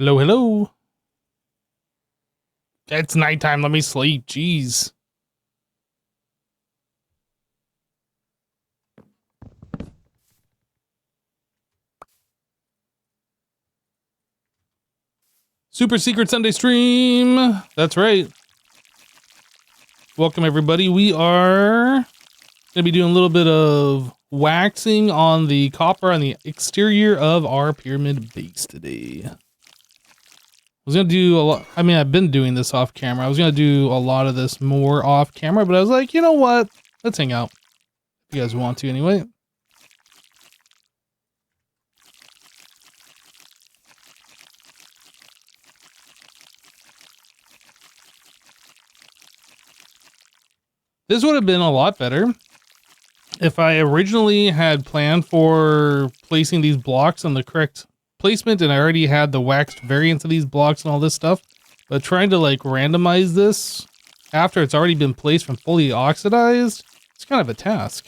Hello, hello. It's nighttime. Let me sleep. Jeez. Super Secret Sunday stream. That's right. Welcome, everybody. We are going to be doing a little bit of waxing on the copper on the exterior of our pyramid base today. I was going to do a lot. I mean, I've been doing this off camera. I was going to do a lot of this more off camera, but I was like, you know what? Let's hang out. If you guys want to anyway. This would have been a lot better if I originally had planned for placing these blocks on the correct placement and I already had the waxed variants of these blocks and all this stuff. But trying to like randomize this after it's already been placed from fully oxidized, it's kind of a task.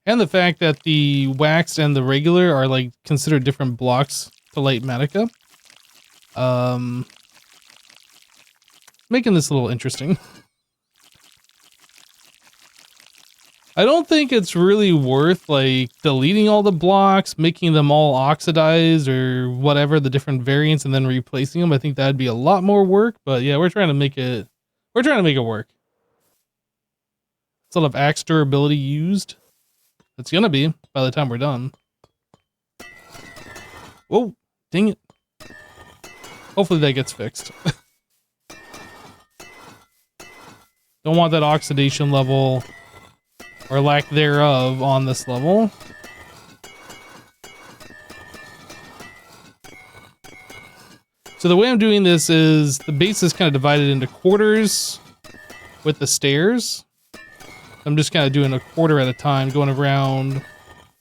And the fact that the waxed and the regular are like considered different blocks to light Matica. Making this a little interesting. I don't think it's really worth like deleting all the blocks, making them all oxidized or whatever, the different variants, and then replacing them. I think that'd be a lot more work, but yeah, we're trying to make it work. It's a lot of axe durability used. It's gonna be by the time we're done. Whoa, dang it. Hopefully that gets fixed. Don't want that oxidation level or lack thereof on this level. So the way I'm doing this is the base is kind of divided into quarters with the stairs. I'm just kind of doing a quarter at a time, going around,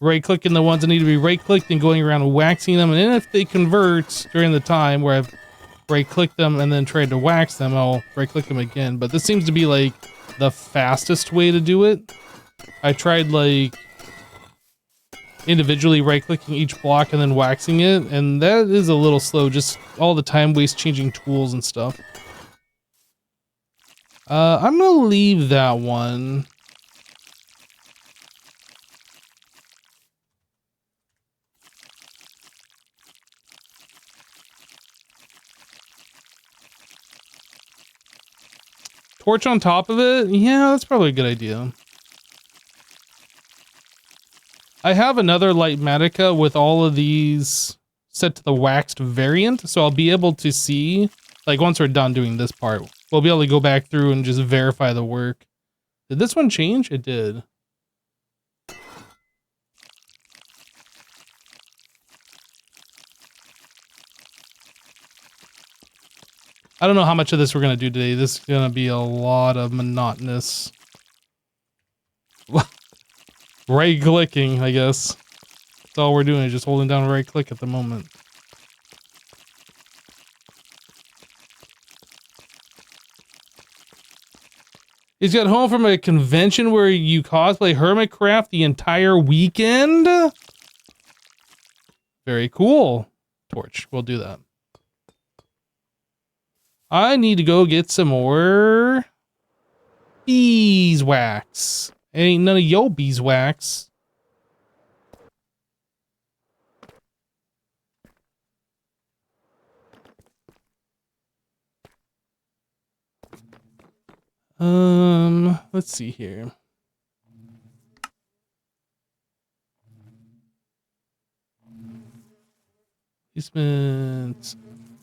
right-clicking the ones that need to be right-clicked and going around and waxing them. And then if they convert during the time where I've right-click them and then try to wax them, I'll right-click them again. But this seems to be like the fastest way to do it. I tried like individually right-clicking each block and then waxing it, and that is a little slow, just all the time waste changing tools and stuff. I'm gonna leave that one. Torch on top of it? Yeah, that's probably a good idea. I have another light Matica with all of these set to the waxed variant, so I'll be able to see, like once we're done doing this part, we'll be able to go back through and just verify the work. Did this one change? It did. I don't know how much of this we're going to do today. This is going to be a lot of monotonous right clicking, I guess. That's all we're doing is just holding down right click at the moment. He's got home from a convention where you cosplay HermitCraft the entire weekend. Very cool. Torch, we'll do that. I need to go get some more beeswax. Ain't none of yo beeswax. Let's see here. Placement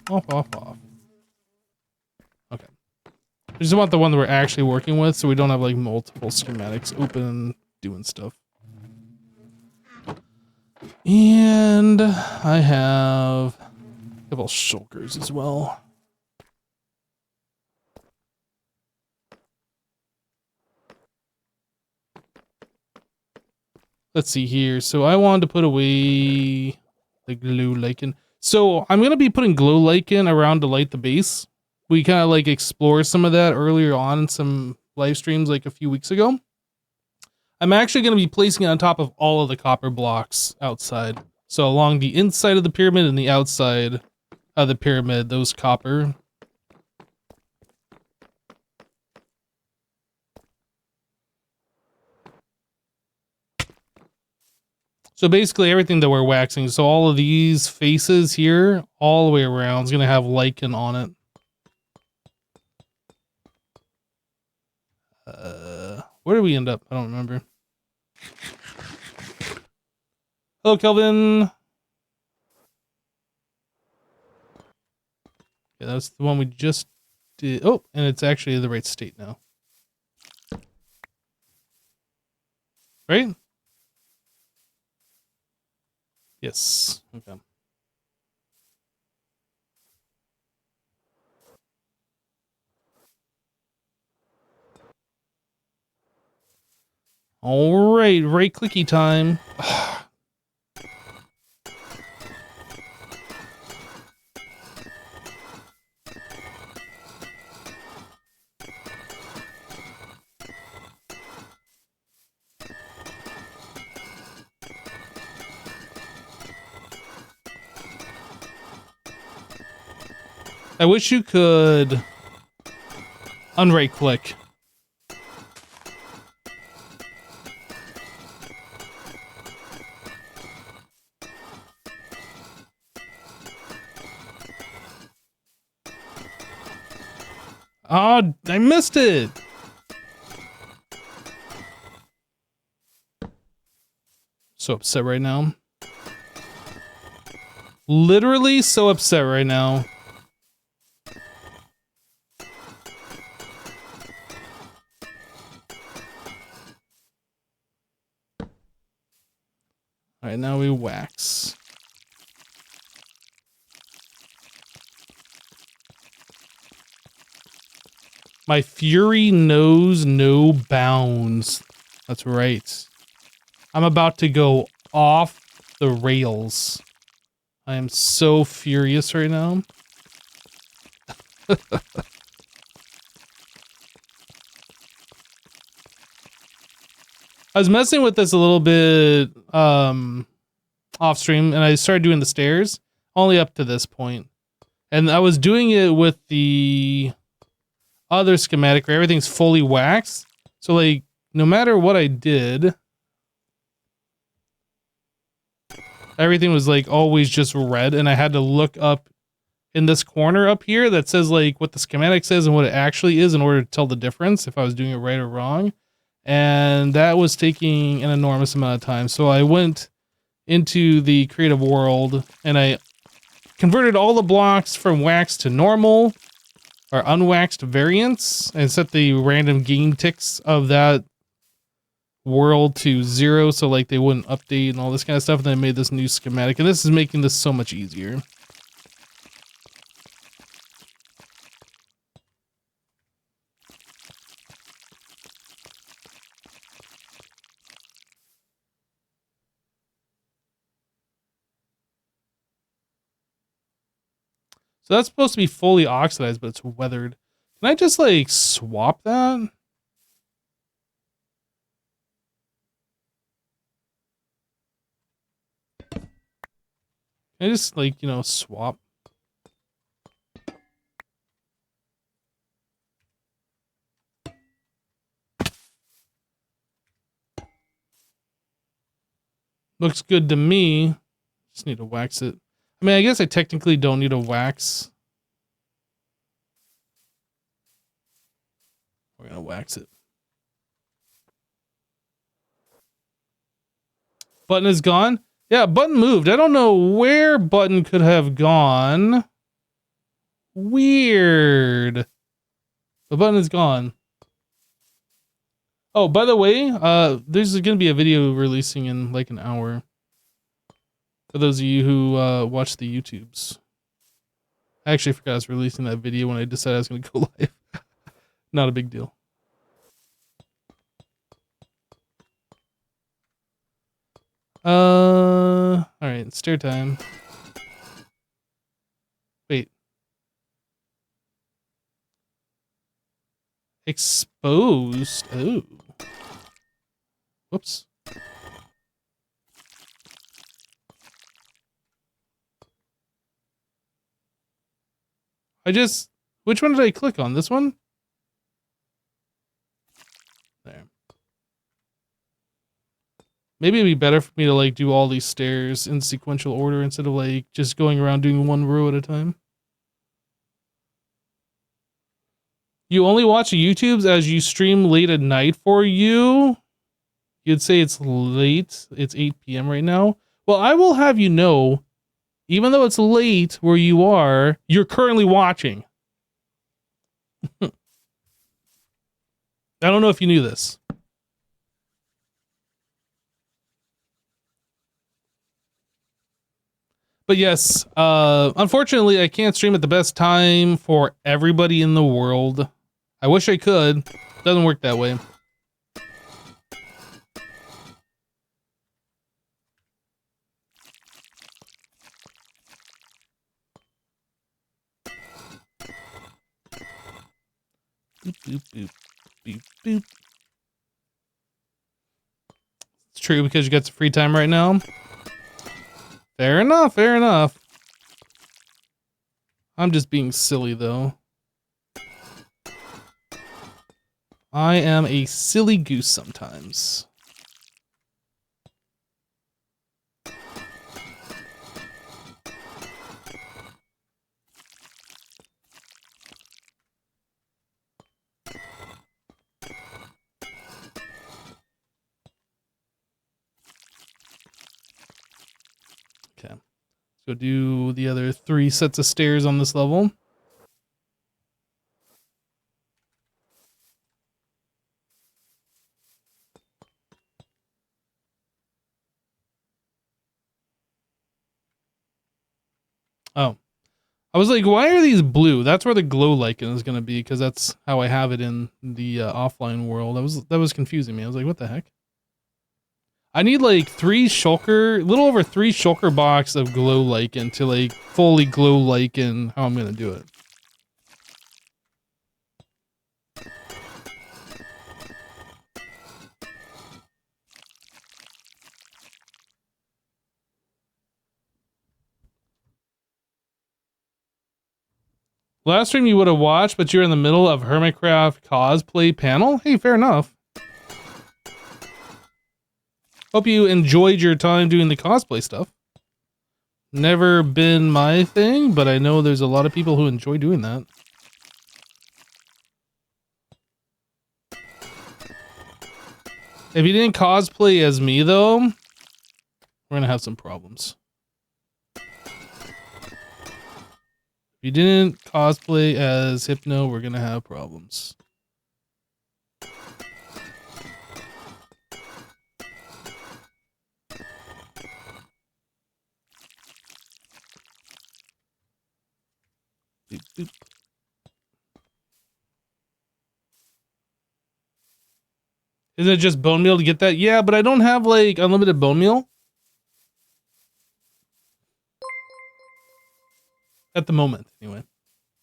off. Okay. I just want the one that we're actually working with so we don't have like multiple schematics open doing stuff. And I have a couple shulkers as well. Let's see here. So I wanted to put away the glow lichen. So I'm going to be putting glow lichen around to light the base. We kind of like explored some of that earlier on in some live streams like a few weeks ago. I'm actually going to be placing it on top of all of the copper blocks outside. So along the inside of the pyramid and the outside of the pyramid, those copper. So basically everything that we're waxing, so all of these faces here, all the way around, is going to have lichen on it. Where did we end up? I don't remember. Hello, Kelvin. Yeah, that's the one we just did. Oh, and it's actually the right state now. Right? Yes. Okay. All right, right clicky time. I wish you could unright click. Oh, I missed it. So upset right now. Literally so upset right now. All right, now we wax. My fury knows no bounds. That's right. I'm about to go off the rails. I am so furious right now. I was messing with this a little bit off stream, and I started doing the stairs only up to this point. And I was doing it with the other schematic where everything's fully waxed. So like no matter what I did, everything was like always just red, and I had to look up in this corner up here that says like what the schematic says and what it actually is in order to tell the difference if I was doing it right or wrong. And that was taking an enormous amount of time. So I went into the creative world and I converted all the blocks from wax to normal or unwaxed variants and set the random game ticks of that world to 0 so like they wouldn't update and all this kind of stuff. And then I made this new schematic, and this is making this so much easier. So that's supposed to be fully oxidized, but it's weathered. Can I just like swap that? Can I just like, you know, swap? Looks good to me. Just need to wax it. I mean, I guess I technically don't need a wax. We're gonna wax it. Button is gone? Yeah, button moved. I don't know where button could have gone. Weird. The button is gone. Oh, by the way, there's gonna be a video releasing in like an hour. For those of you who watch the YouTubes. I actually forgot I was releasing that video when I decided I was gonna go live. Not a big deal. Alright, stair time. Wait. Exposed? Oh. Whoops. Which one did I click on? This one? There. Maybe it'd be better for me to like do all these stairs in sequential order instead of like just going around doing one row at a time. You only watch YouTubes as you stream late at night for you? You'd say it's late. It's 8 p.m. right now. Well, I will have you know, even though it's late where you are, you're currently watching. I don't know if you knew this. But yes, unfortunately, I can't stream at the best time for everybody in the world. I wish I could. Doesn't work that way. Boop, boop, boop, boop, boop. It's true because you got some free time right now. Fair enough, fair enough. I'm just being silly, though. I am a silly goose sometimes. Okay. Let's go do the other 3 sets of stairs on this level. Oh. I was like, why are these blue? That's where the glow lichen is going to be, because that's how I have it in the offline world. That was confusing me. I was like, what the heck? I need like 3 shulker, a little over 3 shulker box of glow lichen to like fully glow lichen how I'm going to do it. Last stream you would have watched, but you're in the middle of HermitCraft cosplay panel? Hey, fair enough. Hope you enjoyed your time doing the cosplay stuff. Never been my thing, but I know there's a lot of people who enjoy doing that. If you didn't cosplay as me, though, we're gonna have some problems. If you didn't cosplay as Hypno, we're gonna have problems. Boop, boop. Isn't it just bone meal to get that? Yeah, but I don't have like unlimited bone meal at the moment, anyway.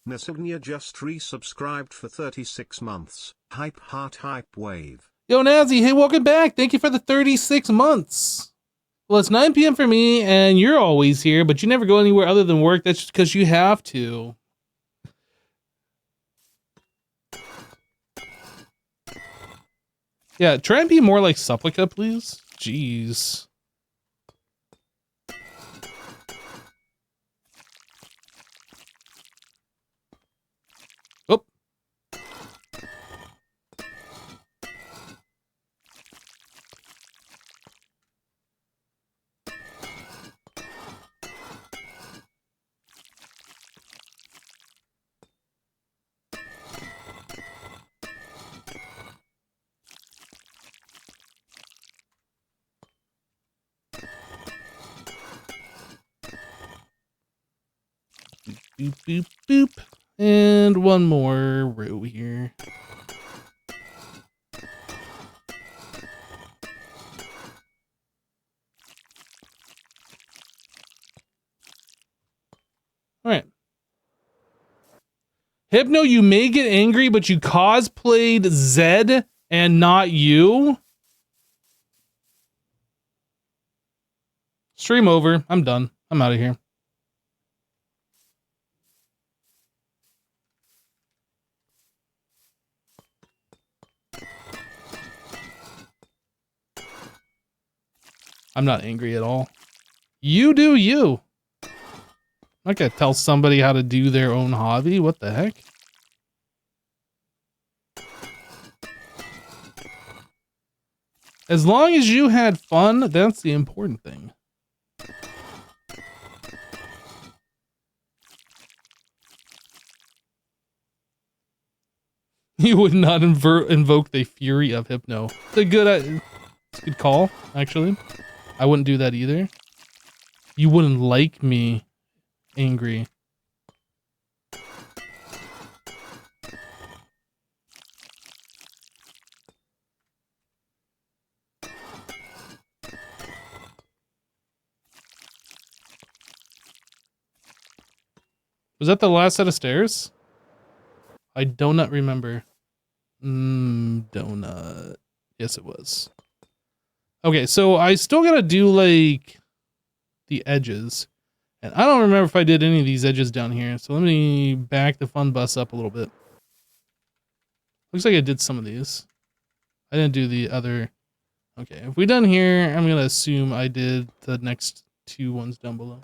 Nasignia just resubscribed for 36 months. Hype heart hype wave. Yo, Nazi, hey, welcome back. Thank you for the 36 months. Well, it's 9 p.m. for me, and you're always here, but you never go anywhere other than work. That's just because you have to. Yeah, try and be more like Supplica, please. Jeez. Oh. Boop, boop, boop. And one more row here. All right. Hypno, you may get angry, but you cosplayed Zed and not you. Stream over. I'm done. I'm out of here. I'm not angry at all. You do you. I'm not gonna tell somebody how to do their own hobby. What the heck? As long as you had fun, that's the important thing. You would not invoke the fury of Hypno. It's a good call, actually. I wouldn't do that either. You wouldn't like me angry. Was that the last set of stairs? I do not remember. Donut. Yes, it was. Okay, so I still gotta do, like, the edges. And I don't remember if I did any of these edges down here. So let me back the fun bus up a little bit. Looks like I did some of these. I didn't do the other. Okay, if we done here, I'm gonna assume I did the next two ones down below.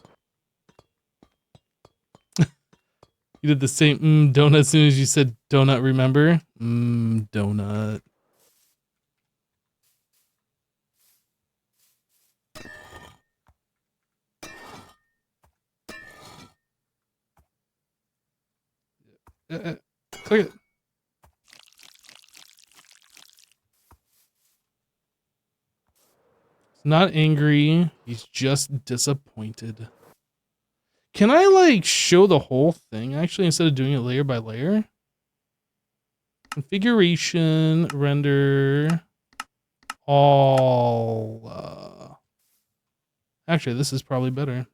You did the same donut as soon as you said donut, remember? Donut. Click it. He's not angry. He's just disappointed. Can I, like, show the whole thing, actually, instead of doing it layer by layer? Configuration, render, all, actually, this is probably better.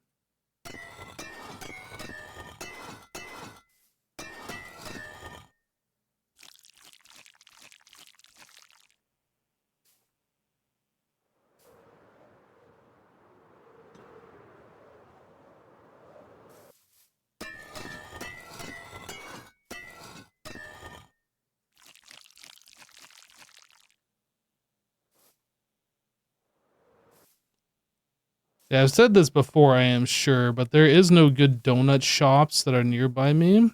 Yeah, I've said this before, I am sure, but there is no good donut shops that are nearby me.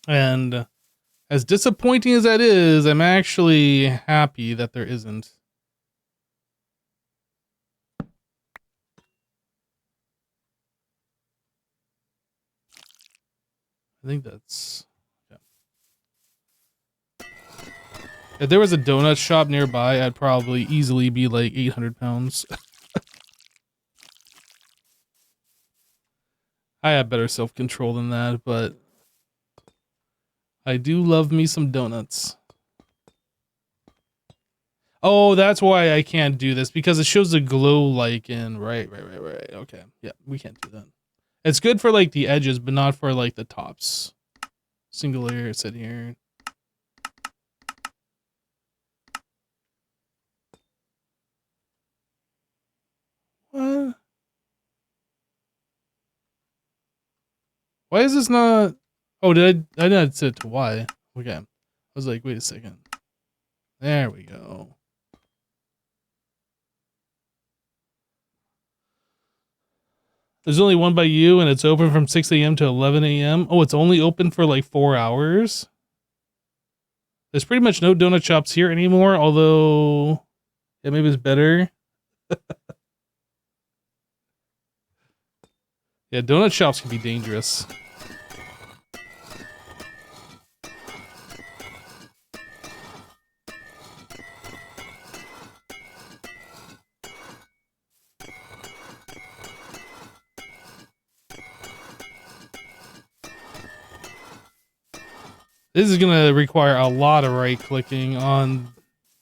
And as disappointing as that is, I'm actually happy that there isn't. I think that's... yeah. If there was a donut shop nearby, I'd probably easily be like 800 pounds. I have better self-control than that, but I do love me some donuts. Oh, that's why I can't do this, because it shows the glow lichen. Right. Okay. Yeah, we can't do that. It's good for like the edges, but not for like the tops. Single layer, sit here. What? Why is this not... oh, did I didn't set it to Y. Okay. I was like, wait a second. There we go. There's only one by you, and it's open from 6 a.m. to 11 a.m. Oh, it's only open for like 4 hours? There's pretty much no donut shops here anymore, although... yeah, maybe it's better. Yeah, donut shops can be dangerous. This is going to require a lot of right-clicking on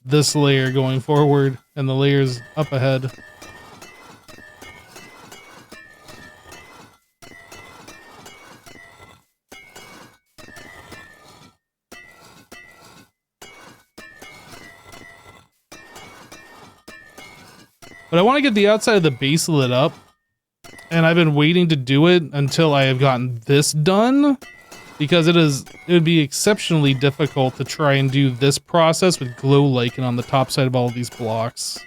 this layer going forward, and the layers up ahead. But I want to get the outside of the base lit up, and I've been waiting to do it until I have gotten this done, because it would be exceptionally difficult to try and do this process with glow lichen on the top side of all of these blocks.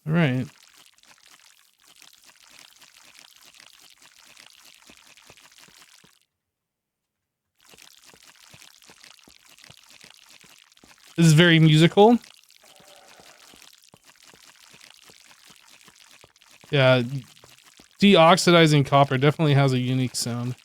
All right. This is very musical. Yeah, deoxidizing copper definitely has a unique sound.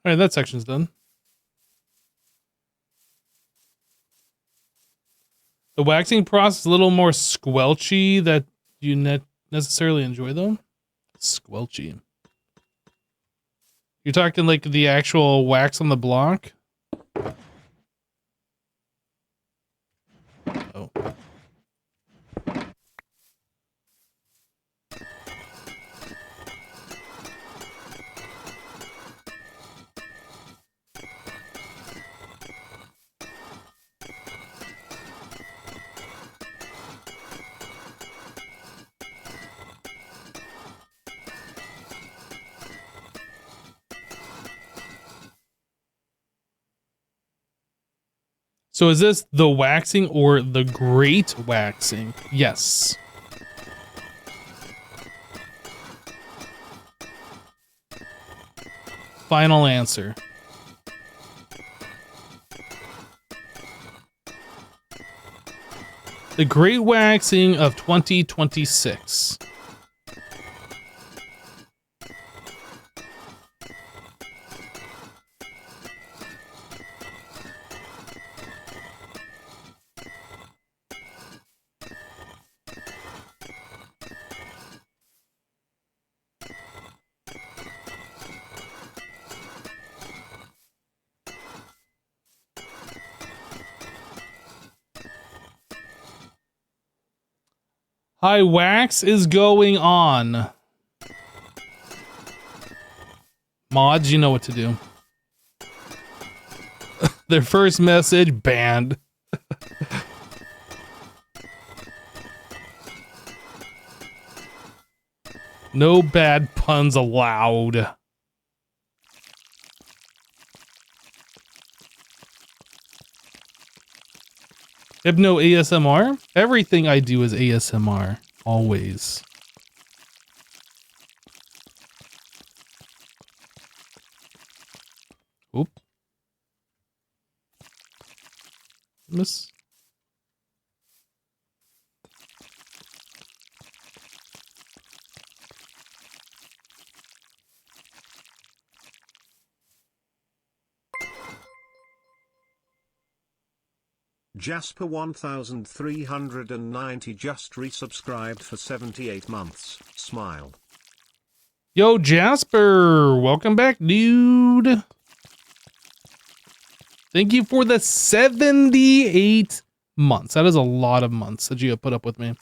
All right, that section's done. The waxing process is a little more squelchy that you necessarily enjoy, though. Squelchy. You're talking like the actual wax on the block? Oh. So is this the waxing or the great waxing? Yes. Final answer. The great waxing of 2026. High wax is going on. Mods, you know what to do. Their first message, banned. No bad puns allowed. Hypno ASMR? Everything I do is ASMR. Always. Oop. Miss. Jasper 1390 just resubscribed for 78 months. Smile. Yo, Jasper. Welcome back, dude. Thank you for the 78 months. That is a lot of months that you have put up with me.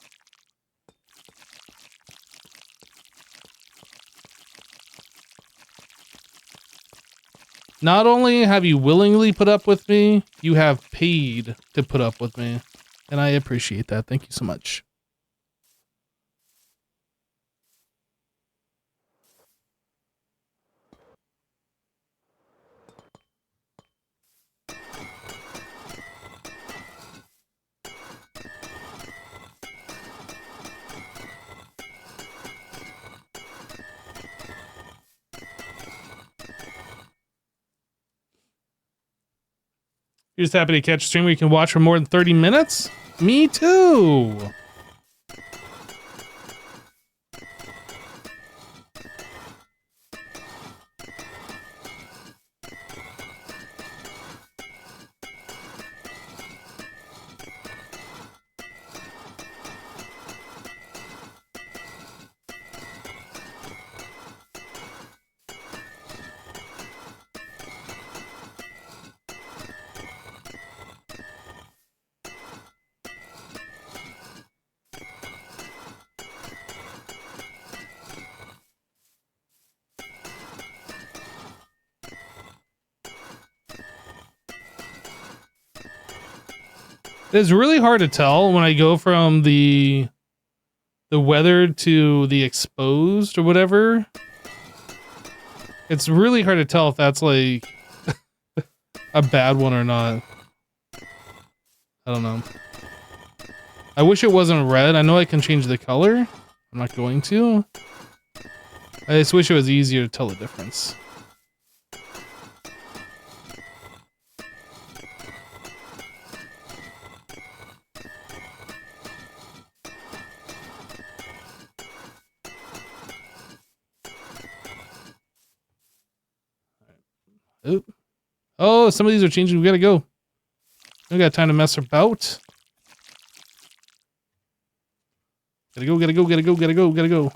Not only have you willingly put up with me, you have paid to put up with me. And I appreciate that. Thank you so much. You're just happy to catch a stream where you can watch for more than 30 minutes? Me too. It's really hard to tell when I go from the weathered to the exposed or whatever. It's really hard to tell if that's like a bad one or not. I don't know. I wish it wasn't red. I know I can change the color. I'm not going to. I just wish it was easier to tell the difference. Oop. Oh, some of these are changing. We gotta go. We got time to mess about. Gotta go, gotta go, gotta go, gotta go, gotta go.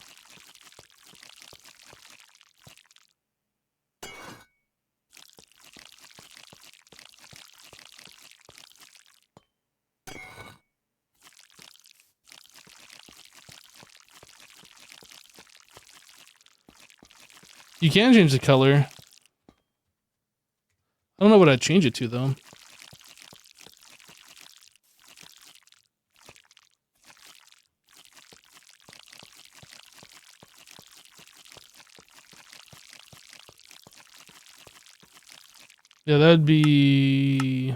You can change the color. I don't know what I'd change it to, though. Yeah, that'd be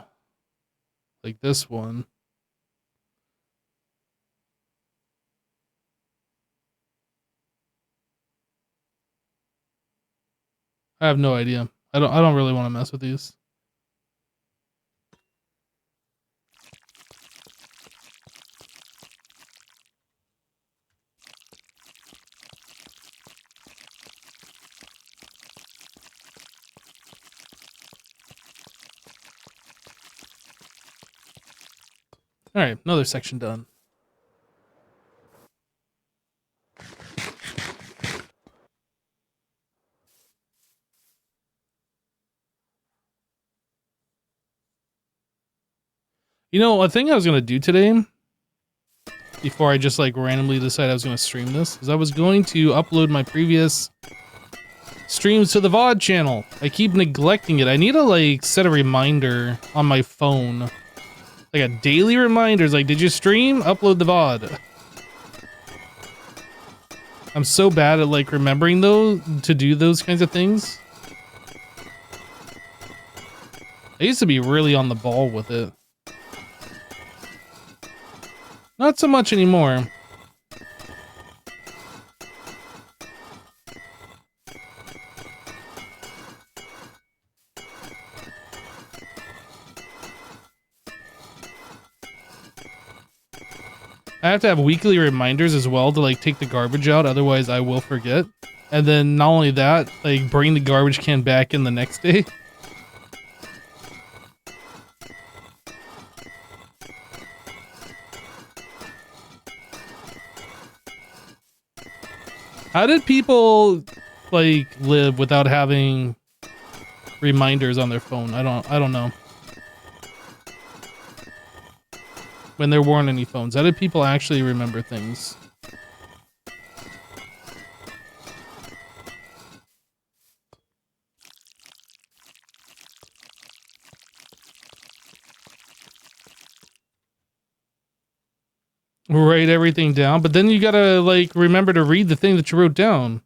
like this one. I have no idea. I don't really want to mess with these. All right, another section done. You know, a thing I was gonna do today, before I just like randomly decided I was gonna stream this, is I was going to upload my previous streams to the VOD channel. I keep neglecting it. I need to like set a reminder on my phone, like a daily reminder. Like, did you stream? Upload the VOD. I'm so bad at like remembering those to do those kinds of things. I used to be really on the ball with it. Not so much anymore. I have to have weekly reminders as well to like take the garbage out, otherwise I will forget. And then not only that, like bring the garbage can back in the next day. How did people like live without having reminders on their phone? I don't know. When there weren't any phones, how did people actually remember things? Write everything down, but then you gotta like remember to read the thing that you wrote down.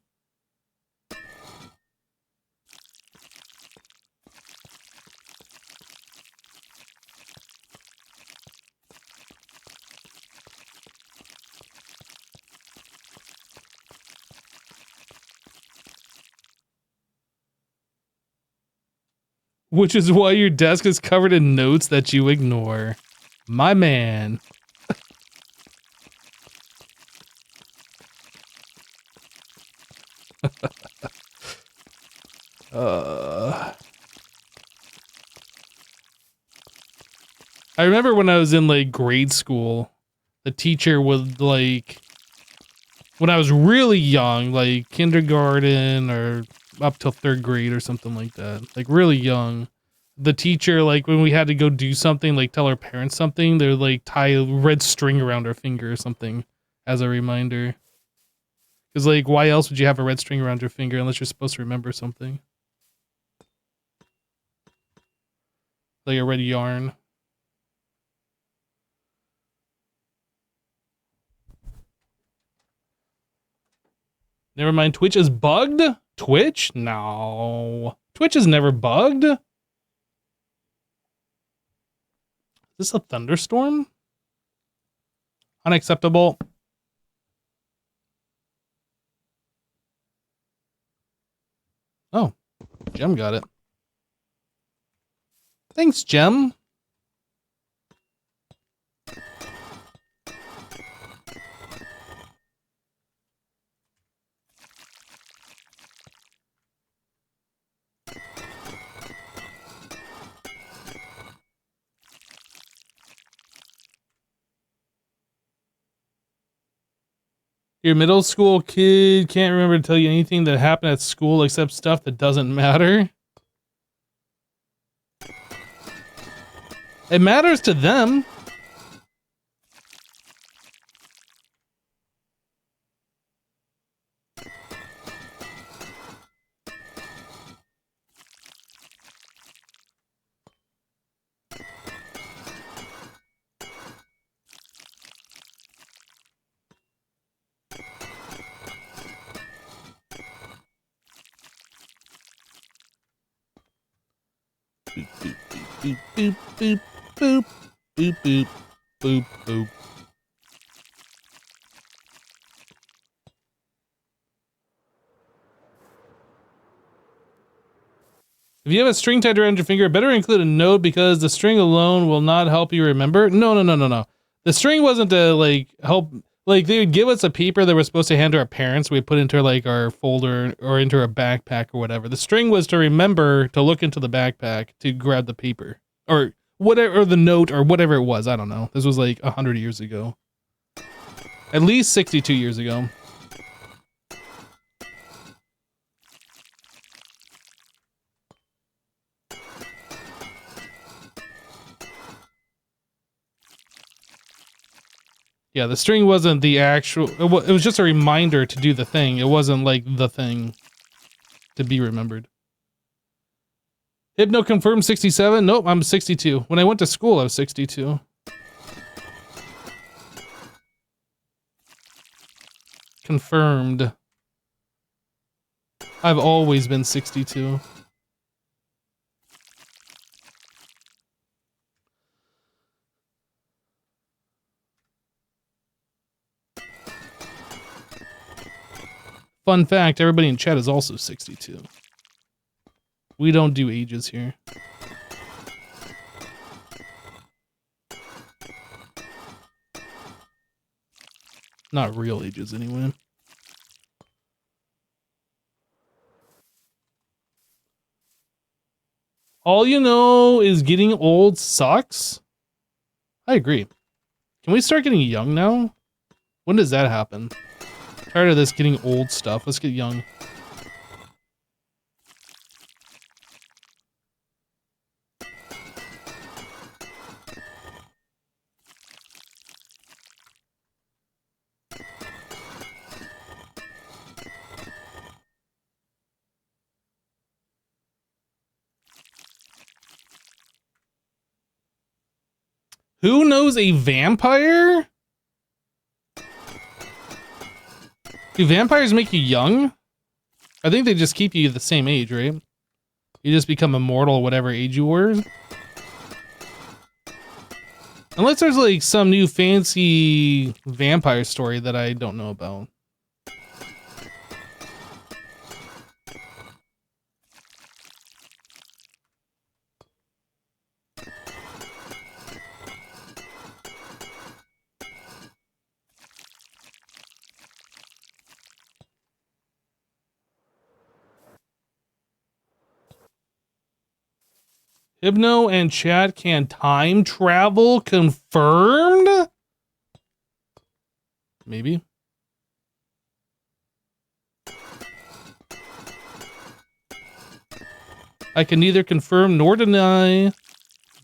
Which is why your desk is covered in notes that you ignore. My man. I remember when I was in like grade school, the teacher would like, when I was really young, like kindergarten or up till 3rd grade or something like that, like really young, the teacher, like when we had to go do something, like tell our parents something, they'd like tie a red string around our finger or something as a reminder. Because like, why else would you have a red string around your finger unless you're supposed to remember something? Like a red yarn. Never mind, Twitch is bugged? Twitch? No. Twitch is never bugged. Is this a thunderstorm? Unacceptable. Oh, Gem got it. Thanks, Gem. Your middle school kid can't remember to tell you anything that happened at school except stuff that doesn't matter. It matters to them. Boop, boop, boop, boop, boop, boop, boop, boop. If you have a string tied around your finger, better include a note because the string alone will not help you remember. No. The string wasn't to like help. Like they would give us a paper that we're supposed to hand to our parents. We put into like our folder or into our backpack or whatever. The string was to remember to look into the backpack to grab the paper or whatever, or the note or whatever it was. I don't know. This was like 100 years ago. At least 62 years ago. Yeah, the string wasn't the actual... It was just a reminder to do the thing. It wasn't like the thing to be remembered. Hypno confirmed 67? Nope, I'm 62. When I went to school, I was 62. Confirmed. I've always been 62. Fun fact, everybody in chat is also 62. We don't do ages here. Not real ages, anyway. All you know is getting old sucks? I agree. Can we start getting young now? When does that happen? Tired of this getting old stuff. Let's get young. Who knows a vampire? Do vampires make you young? I think they just keep you the same age, right? You just become immortal whatever age you were. Unless there's like some new fancy vampire story that I don't know about. Hypno and chat can time travel confirmed? Maybe. I can neither confirm nor deny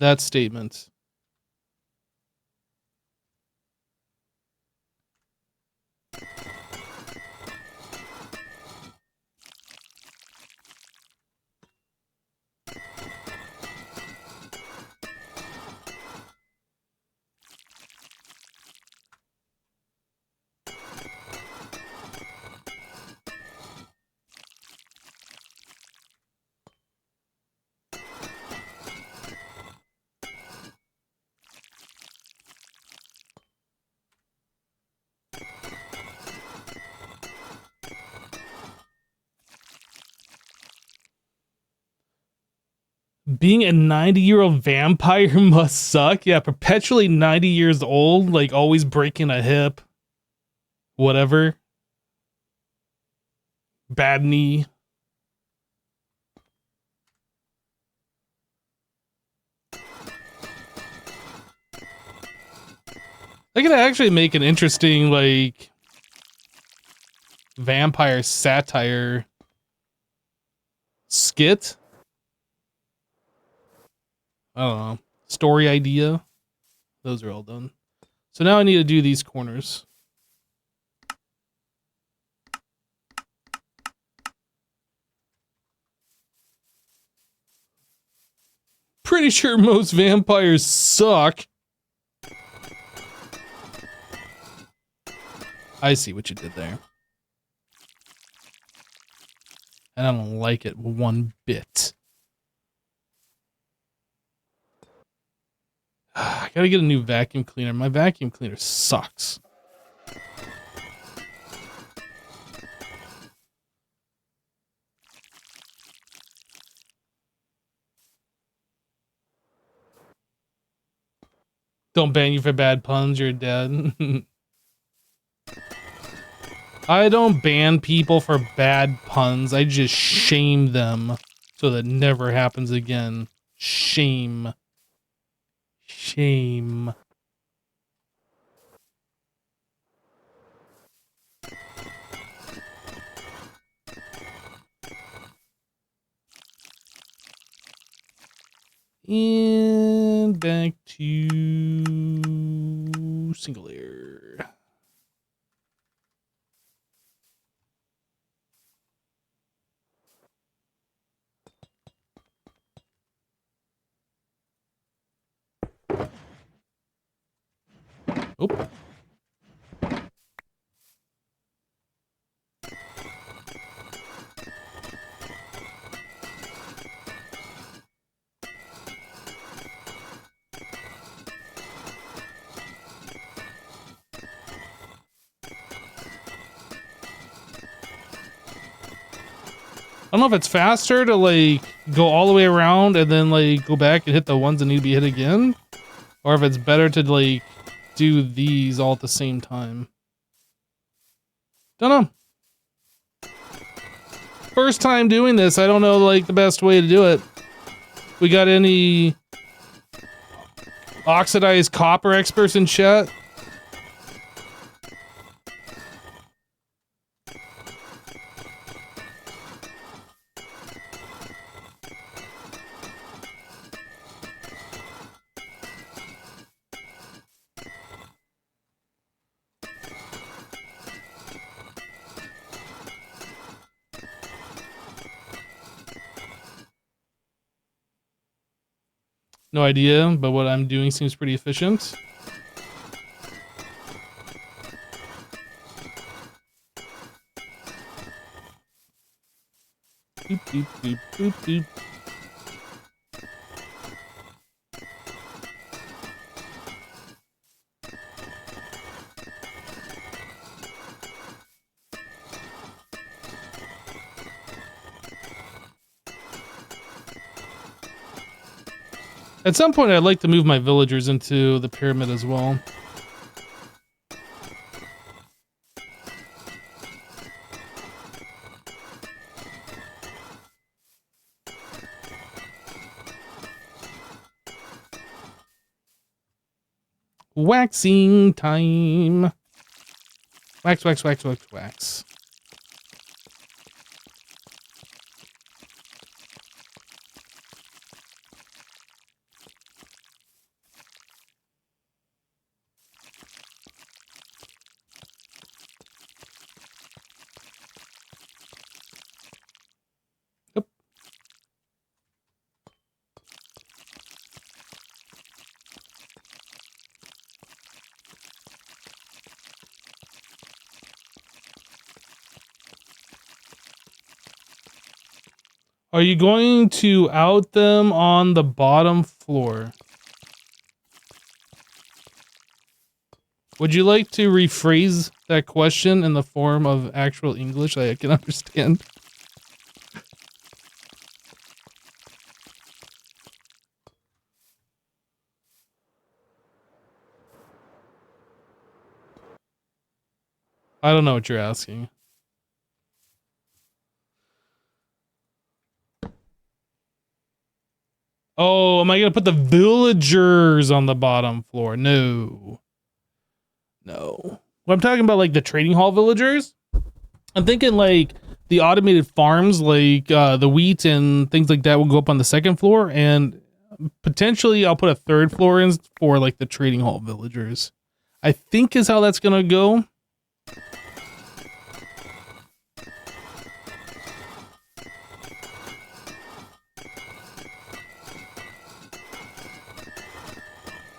that statement. Being a 90-year-old vampire must suck. Yeah, perpetually 90 years old, like always breaking a hip. Whatever. Bad knee. I could actually make an interesting, like, vampire satire skit. I don't know. Story idea. Those are all done. So now I need to do these corners. Pretty sure most vampires suck. I see what you did there. And I don't like it one bit. I gotta get a new vacuum cleaner. My vacuum cleaner sucks. Don't ban you for bad puns, you're dead. I don't ban people for bad puns. I just shame them so that never happens again. Shame. Shame. And back to single layer. Oh. I don't know if it's faster to like go all the way around and then like go back and hit the ones that need to be hit again, or if it's better to like do these all at the same time. Don't know. First time doing this, I don't know like the best way to do it. We got any oxidized copper experts in chat? No idea, but what I'm doing seems pretty efficient. Boop, boop, boop, boop, boop. At some point, I'd like to move my villagers into the pyramid as well. Waxing time. Wax, wax, wax, wax, wax. Yep. Are you going to out them on the bottom floor? Would you like to rephrase that question in the form of actual English I can understand? I don't know what you're asking. Oh, am I gonna put the villagers on the bottom floor? No. No. Well, I'm talking about like the trading hall villagers. I'm thinking like the automated farms, like the wheat and things like that will go up on the second floor, and potentially I'll put a third floor in for like the trading hall villagers. I think is how that's gonna go.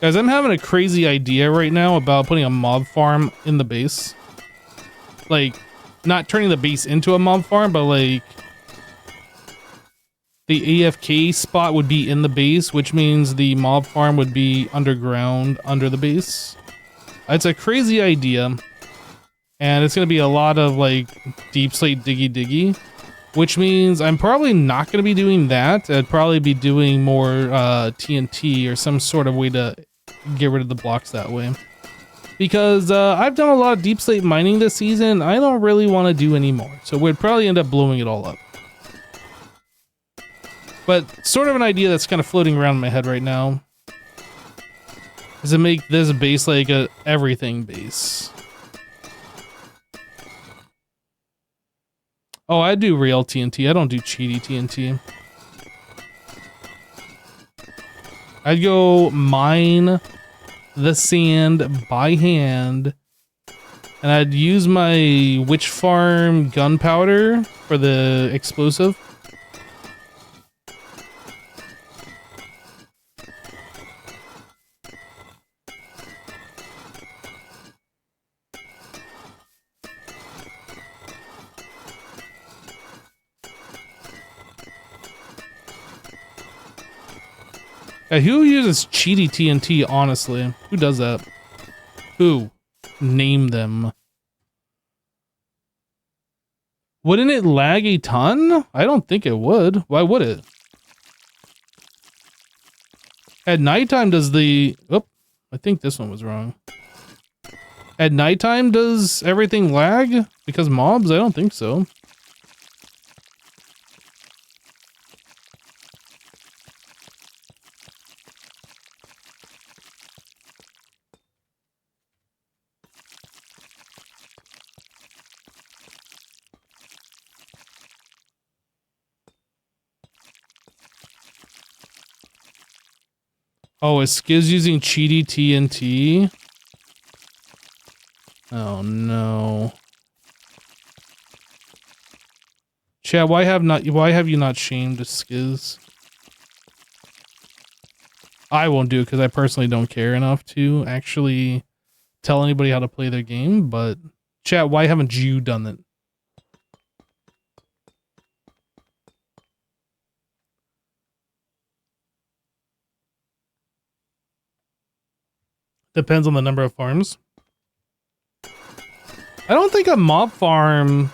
Guys, I'm having a crazy idea right now about putting a mob farm in the base. Like, not turning the base into a mob farm, but like the AFK spot would be in the base, which means the mob farm would be underground under the base. It's a crazy idea, and it's going to be a lot of like deep slate diggy, which means I'm probably not going to be doing that. I'd probably be doing more TNT or some sort of way to get rid of the blocks that way. Because I've done a lot of deep slate mining this season. I don't really want to do any more, so we'd probably end up blowing it all up. But sort of an idea that's kind of floating around in my head right now is to make this base like a everything base. Oh, I do real TNT. I don't do cheaty TNT. I'd go mine the sand by hand, and I'd use my witch farm gunpowder for the explosive. Who uses cheaty TNT, honestly? Who does that? Who? Name them. Wouldn't it lag a ton? I don't think it would. Why would it? At nighttime does the... Oh, I think this one was wrong. At nighttime does everything lag? Because mobs? I don't think so. Oh, is Skiz using cheaty TNT? Oh no. Chat, why have you not shamed Skiz? I won't do it because I personally don't care enough to actually tell anybody how to play their game, but chat, why haven't you done it? Depends on the number of farms. I don't think a mob farm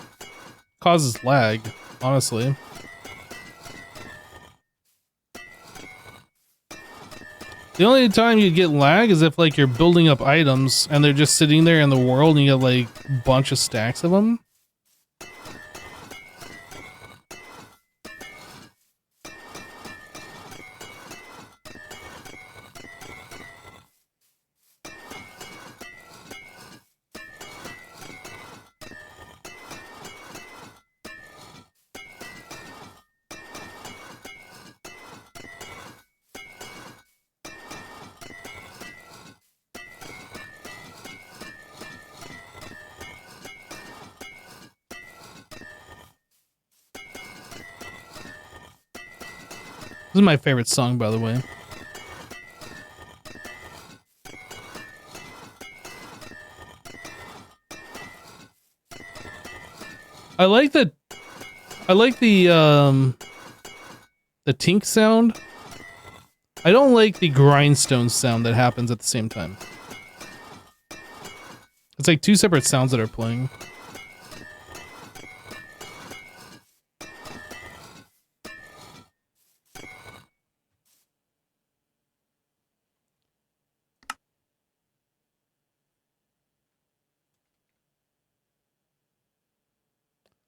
causes lag, honestly. The only time you'd get lag is if like you're building up items and they're just sitting there in the world and you get like a bunch of stacks of them. This is my favorite song, by the way. I like the tink sound. I don't like the grindstone sound that happens at the same time. It's like two separate sounds that are playing.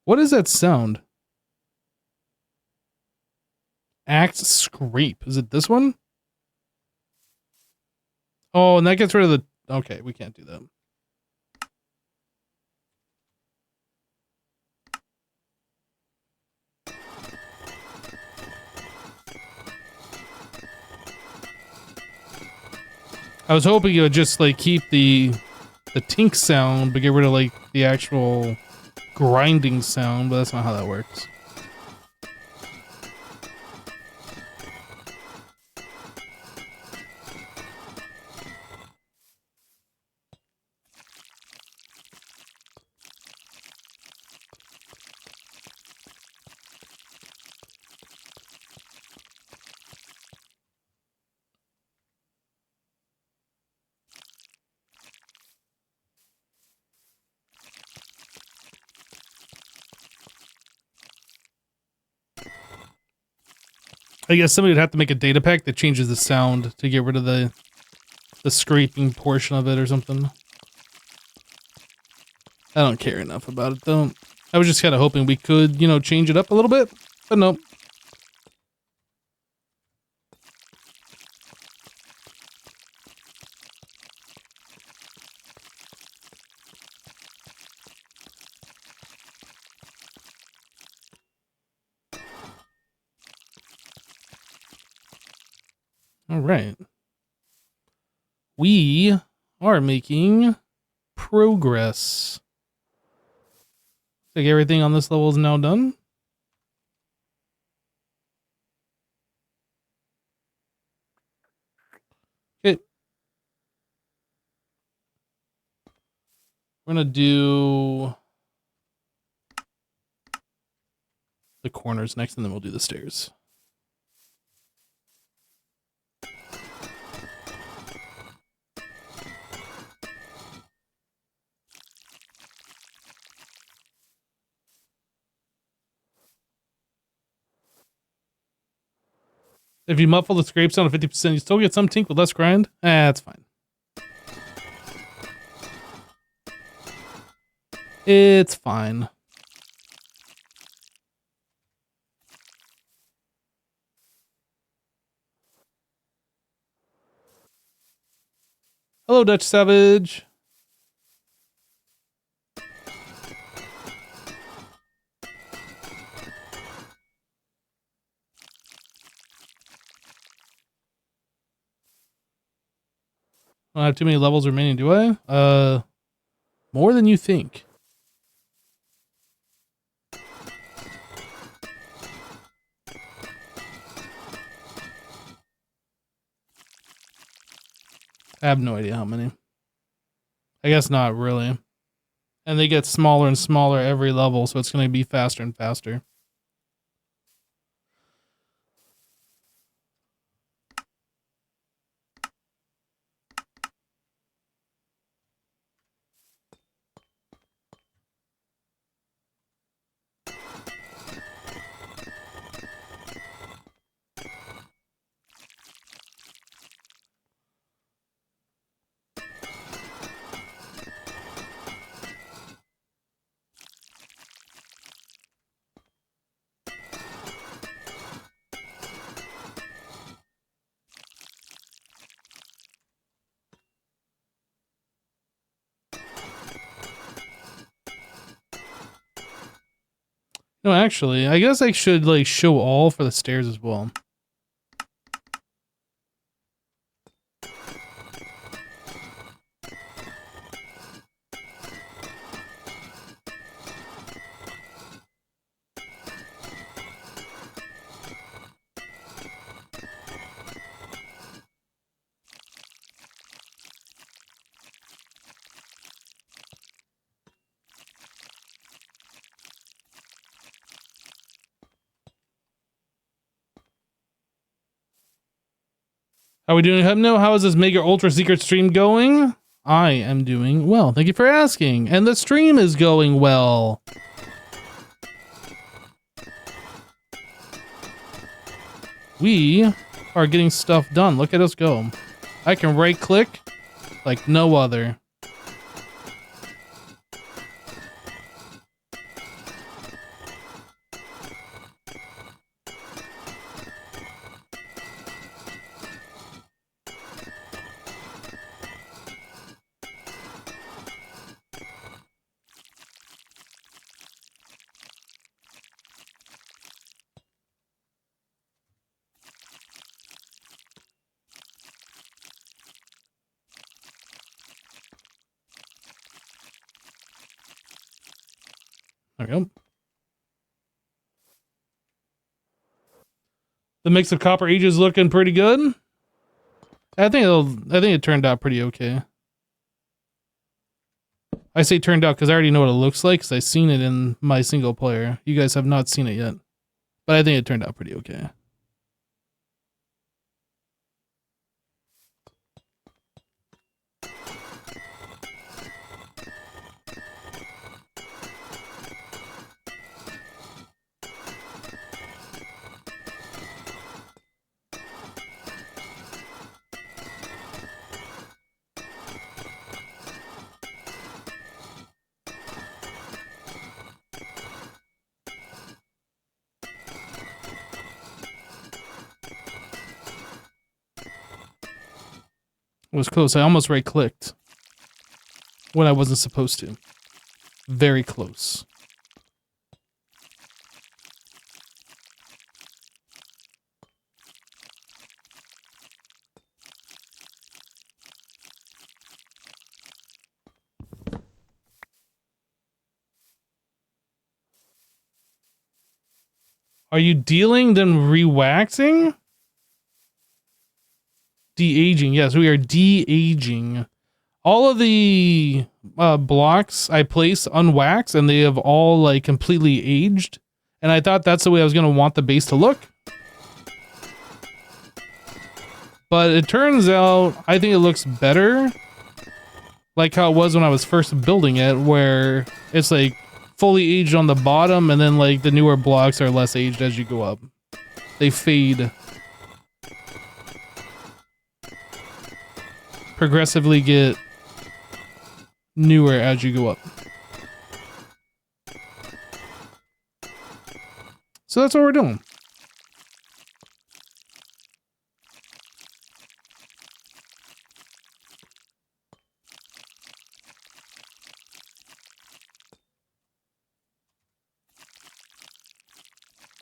What is that sound? Axe scrape. Is it this one? Oh, and that gets rid of the... Okay, we can't do that. I was hoping it would just, like, keep the tink sound, but get rid of, like, the actual grinding sound, but that's not how that works. I guess somebody would have to make a data pack that changes the sound to get rid of the scraping portion of it or something. I don't care enough about it though. I was just kind of hoping we could, you know, change it up a little bit, but nope. All right. We are making progress. Like everything on this level is now done. Okay. We're gonna do the corners next, and then we'll do the stairs. If you muffle the scrapes down to 50%, you still get some tink with less grind. That's fine. It's fine. Hello, Dutch Savage. I don't have too many levels remaining, do I? More than you think. I have no idea how many. I guess not really. And they get smaller and smaller every level, so it's going to be faster and faster. No, actually, I guess I should like show all for the stairs as well. How are we doing, Hypno? How is this Mega Ultra Secret stream going? I am doing well. Thank you for asking. And the stream is going well. We are getting stuff done. Look at us go. I can right click like no other. There we go. The mix of copper age is looking pretty good. I think it turned out pretty okay. I say turned out because I already know what it looks like because I've seen it in my single player. You guys have not seen it yet. But I think it turned out pretty okay. It was close. I almost right-clicked when I wasn't supposed to. Very close. Are you dealing then re-waxing? De-aging. Yes, we are de-aging. All of the blocks I place unwaxed and they have all like completely aged. And I thought that's the way I was going to want the base to look. But it turns out I think it looks better. Like how it was when I was first building it, where it's like fully aged on the bottom and then like the newer blocks are less aged as you go up. They fade. Progressively get newer as you go up. So that's what we're doing.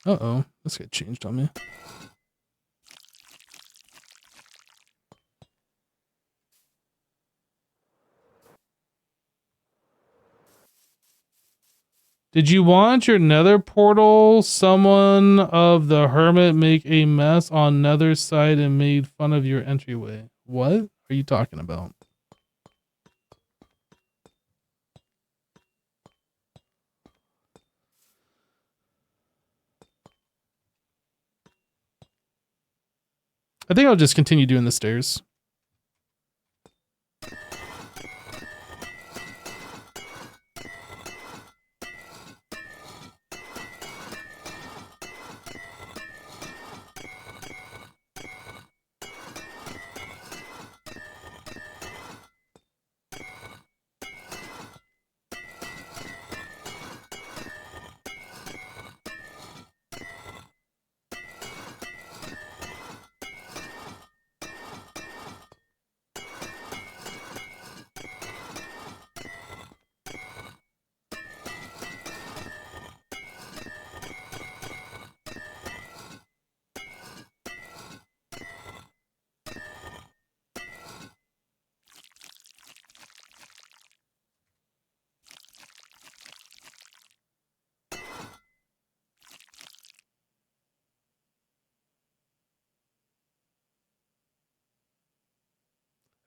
Uh-oh, this got changed on me. Did you want your nether portal? Someone of the hermit make a mess on nether side and made fun of your entryway. What are you talking about? I think I'll just continue doing the stairs.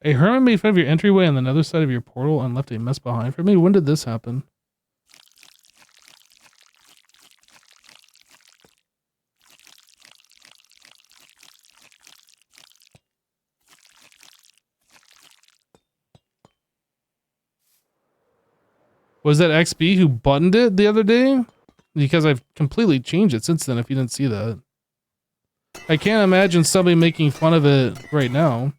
A hermit made fun of your entryway on the other side of your portal and left a mess behind for me? When did this happen? Was that XB who buttoned it the other day? Because I've completely changed it since then, if you didn't see that. I can't imagine somebody making fun of it right now.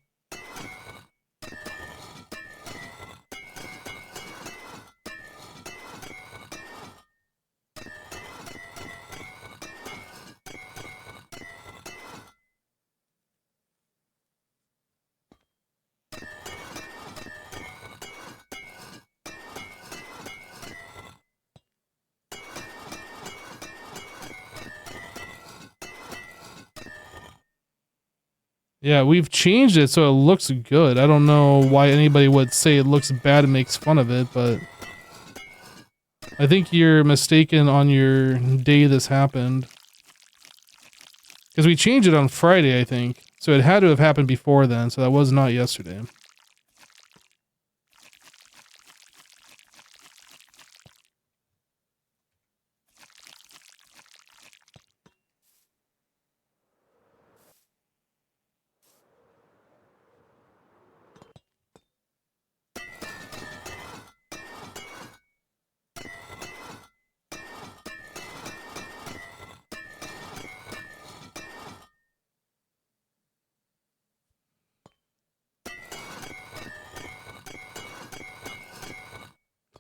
Yeah, we've changed it so it looks good. I don't know why anybody would say it looks bad and makes fun of it, but I think you're mistaken on your day this happened. Because we changed it on Friday, I think. So it had to have happened before then, so that was not yesterday.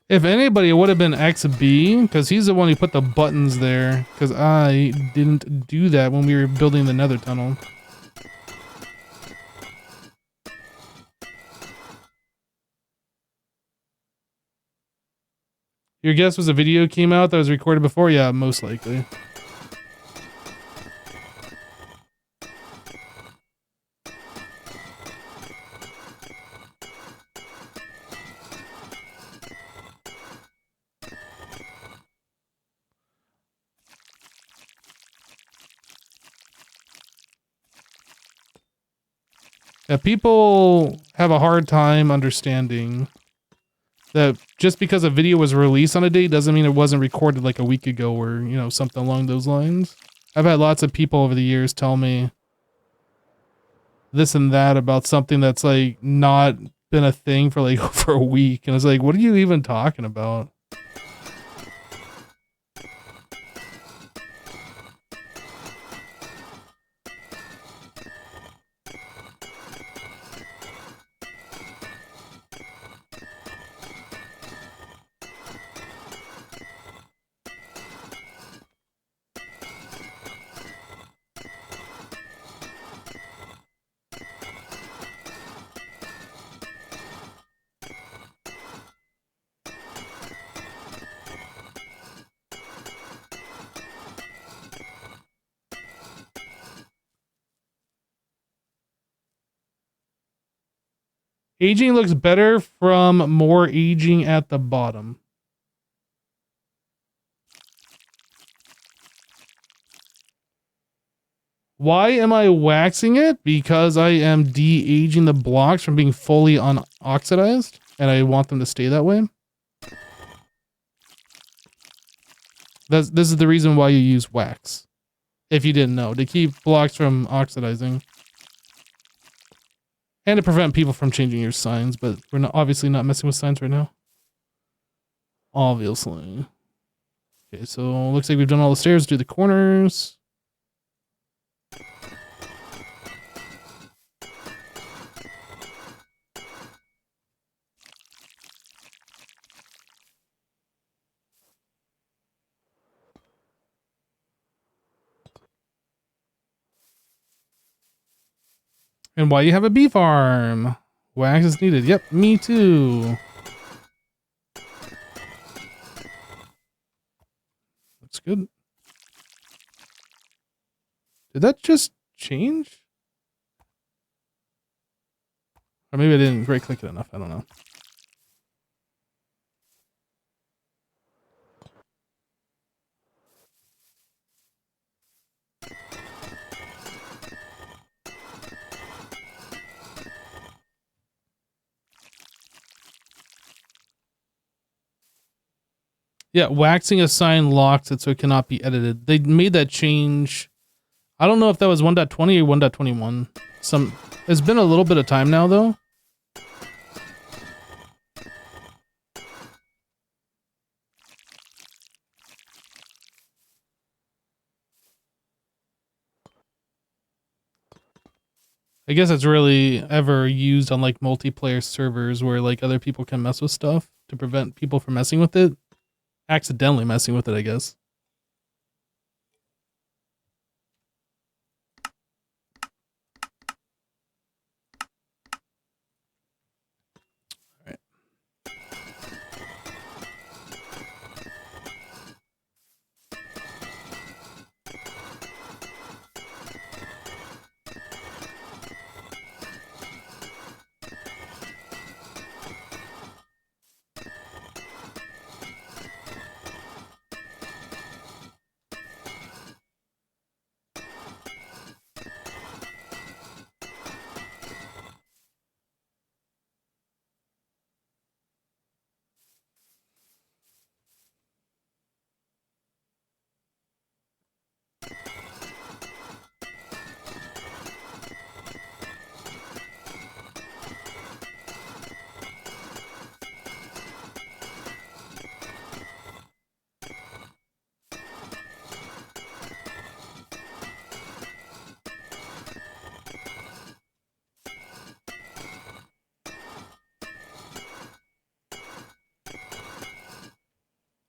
If anybody, it would have been XB, because he's the one who put the buttons there, because I didn't do that when we were building the nether tunnel. Your guess was a video came out that was recorded before? Yeah, most likely. Yeah, people have a hard time understanding that just because a video was released on a date doesn't mean it wasn't recorded like a week ago or, you know, something along those lines. I've had lots of people over the years tell me this and that about something that's like not been a thing for like over a week. And it's like, what are you even talking about? Aging looks better from more aging at the bottom. Why am I waxing it? Because I am de-aging the blocks from being fully unoxidized, and I want them to stay that way. This is the reason why you use wax. If you didn't know, to keep blocks from oxidizing. And to prevent people from changing your signs, but we're not obviously not messing with signs right now. Obviously. Okay, so looks like we've done all the stairs, do the corners. And why you have a bee farm? Wax is needed. Yep, me too. That's good. Did that just change? Or maybe I didn't right click it enough. I don't know. Yeah, waxing a sign locks it so it cannot be edited. They made that change. I don't know if that was 1.20 or 1.21. It's been a little bit of time now though. I guess it's really ever used on like multiplayer servers where like other people can mess with stuff to prevent people from messing with it. Accidentally messing with it, I guess. All right.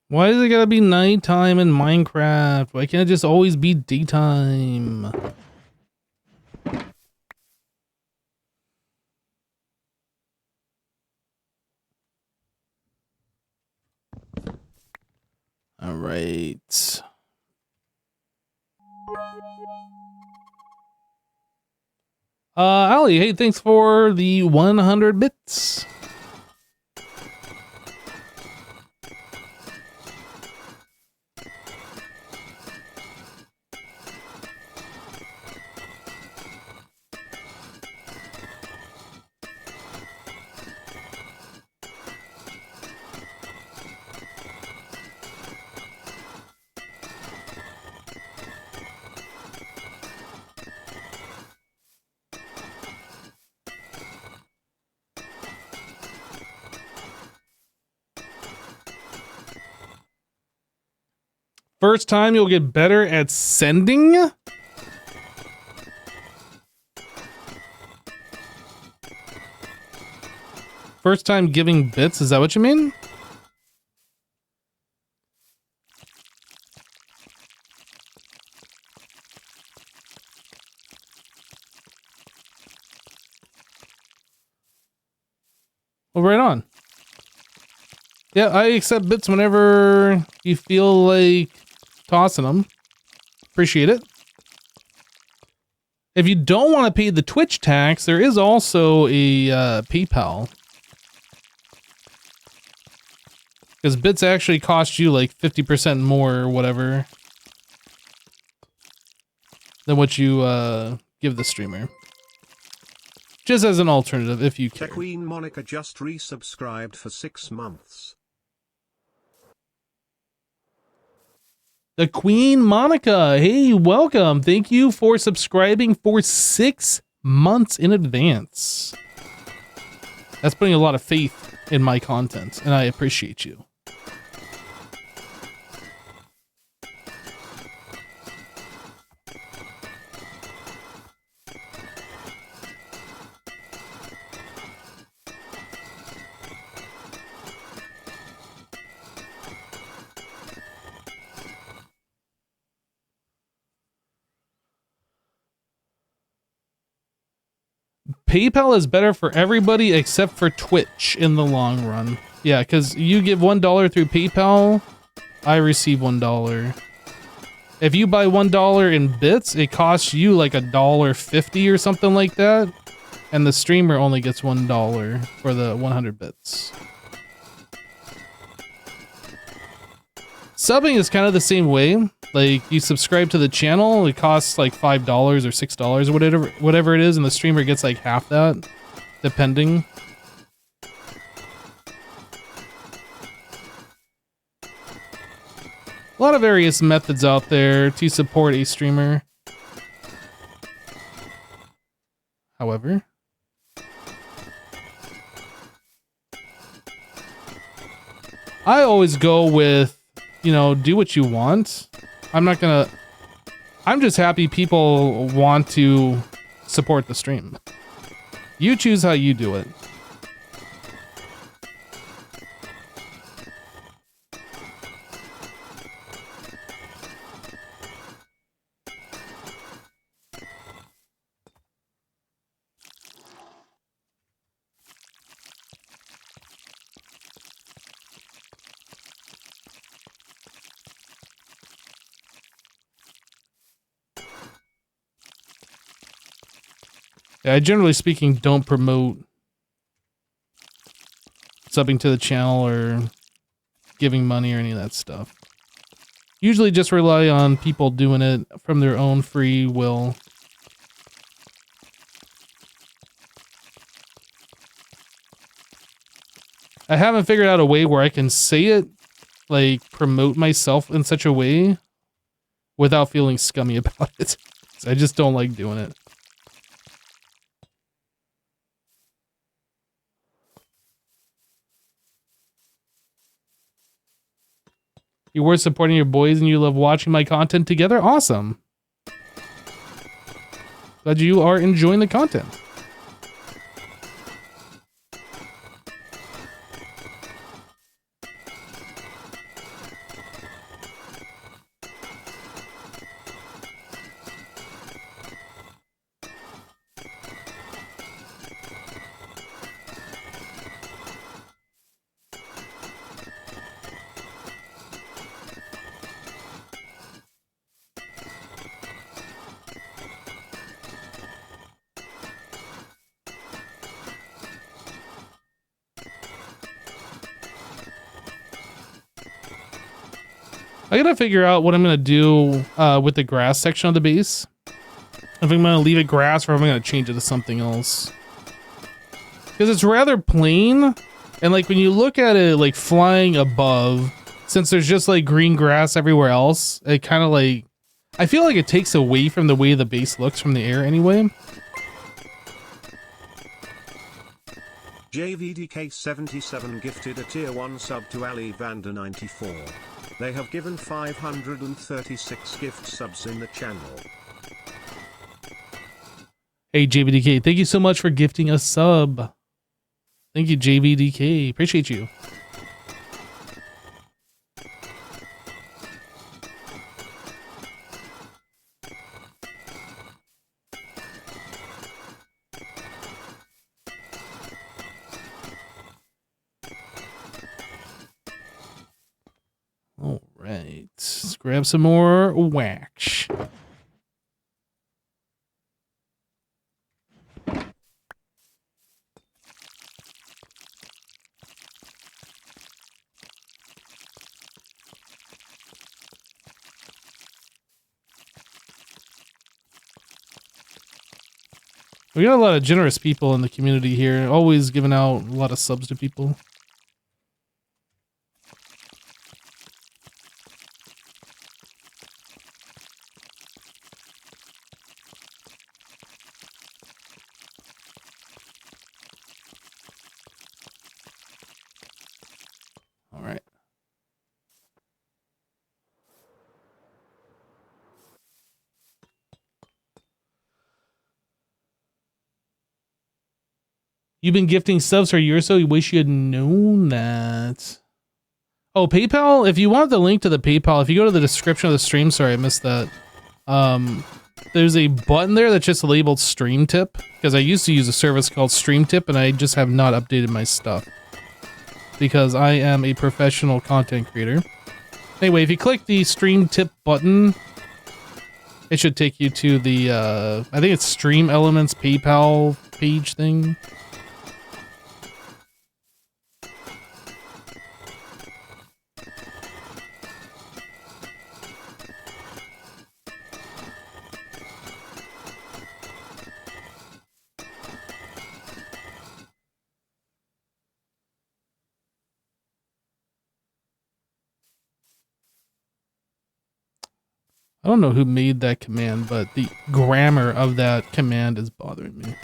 Why is it gotta be nighttime in Minecraft? Why can't it just always be daytime? All right. Ali, hey, thanks for the 100 bits. First time you'll get better at sending? First time giving bits, is that what you mean? Well, right on. Yeah, I accept bits whenever you feel like tossing them. Appreciate it. If you don't want to pay the Twitch tax, there is also a PayPal. Because bits actually cost you like 50% more or whatever than what you give the streamer. Just as an alternative, if you care. Queen Monica just resubscribed for 6 months. The Queen Monica, hey, welcome. Thank you for subscribing for 6 months in advance. That's putting a lot of faith in my content, and I appreciate you. PayPal is better for everybody except for Twitch in the long run. Yeah, because you give $1 through PayPal, I receive $1. If you buy $1 in bits, it costs you like $1.50 or something like that, and the streamer only gets $1 for the 100 bits. Subbing is kind of the same way. Like, you subscribe to the channel, it costs like $5 or $6 or whatever it is, and the streamer gets like half that, depending. A lot of various methods out there to support a streamer. However, I always go with, you know, do what you want. I'm just happy people want to support the stream. You choose how you do it. Yeah, I generally speaking don't promote subbing to the channel or giving money or any of that stuff. Usually just rely on people doing it from their own free will. I haven't figured out a way where I can say it, like promote myself in such a way without feeling scummy about it. I just don't like doing it. You're worth supporting your boys and you love watching my content together? Awesome. Glad you are enjoying the content. I gotta figure out what I'm gonna do with the grass section of the base. If I'm gonna leave it grass or if I'm gonna change it to something else. Because it's rather plain, and like when you look at it like flying above, since there's just like green grass everywhere else, it kind of like, I feel like it takes away from the way the base looks from the air anyway. JVDK77 gifted a tier 1 sub to Ali Vander 94. They have given 536 gift subs in the channel. Hey JVDK, thank you so much for gifting a sub. Thank you JVDK, appreciate you. All right, let's grab some more wax. We got a lot of generous people in the community here, always giving out a lot of subs to people. All right. You've been gifting subs for a year or so. You wish you had known that. Oh, PayPal. If you want the link to the PayPal, if you go to the description of the stream, sorry, I missed that. There's a button there that's just labeled Stream Tip, because I used to use a service called Stream Tip, and I just have not updated my stuff because I am a professional content creator. Anyway, if you click the Stream Tip button, it should take you to the I think it's Stream Elements PayPal page thing. I don't know who made that command, but the grammar of that command is bothering me.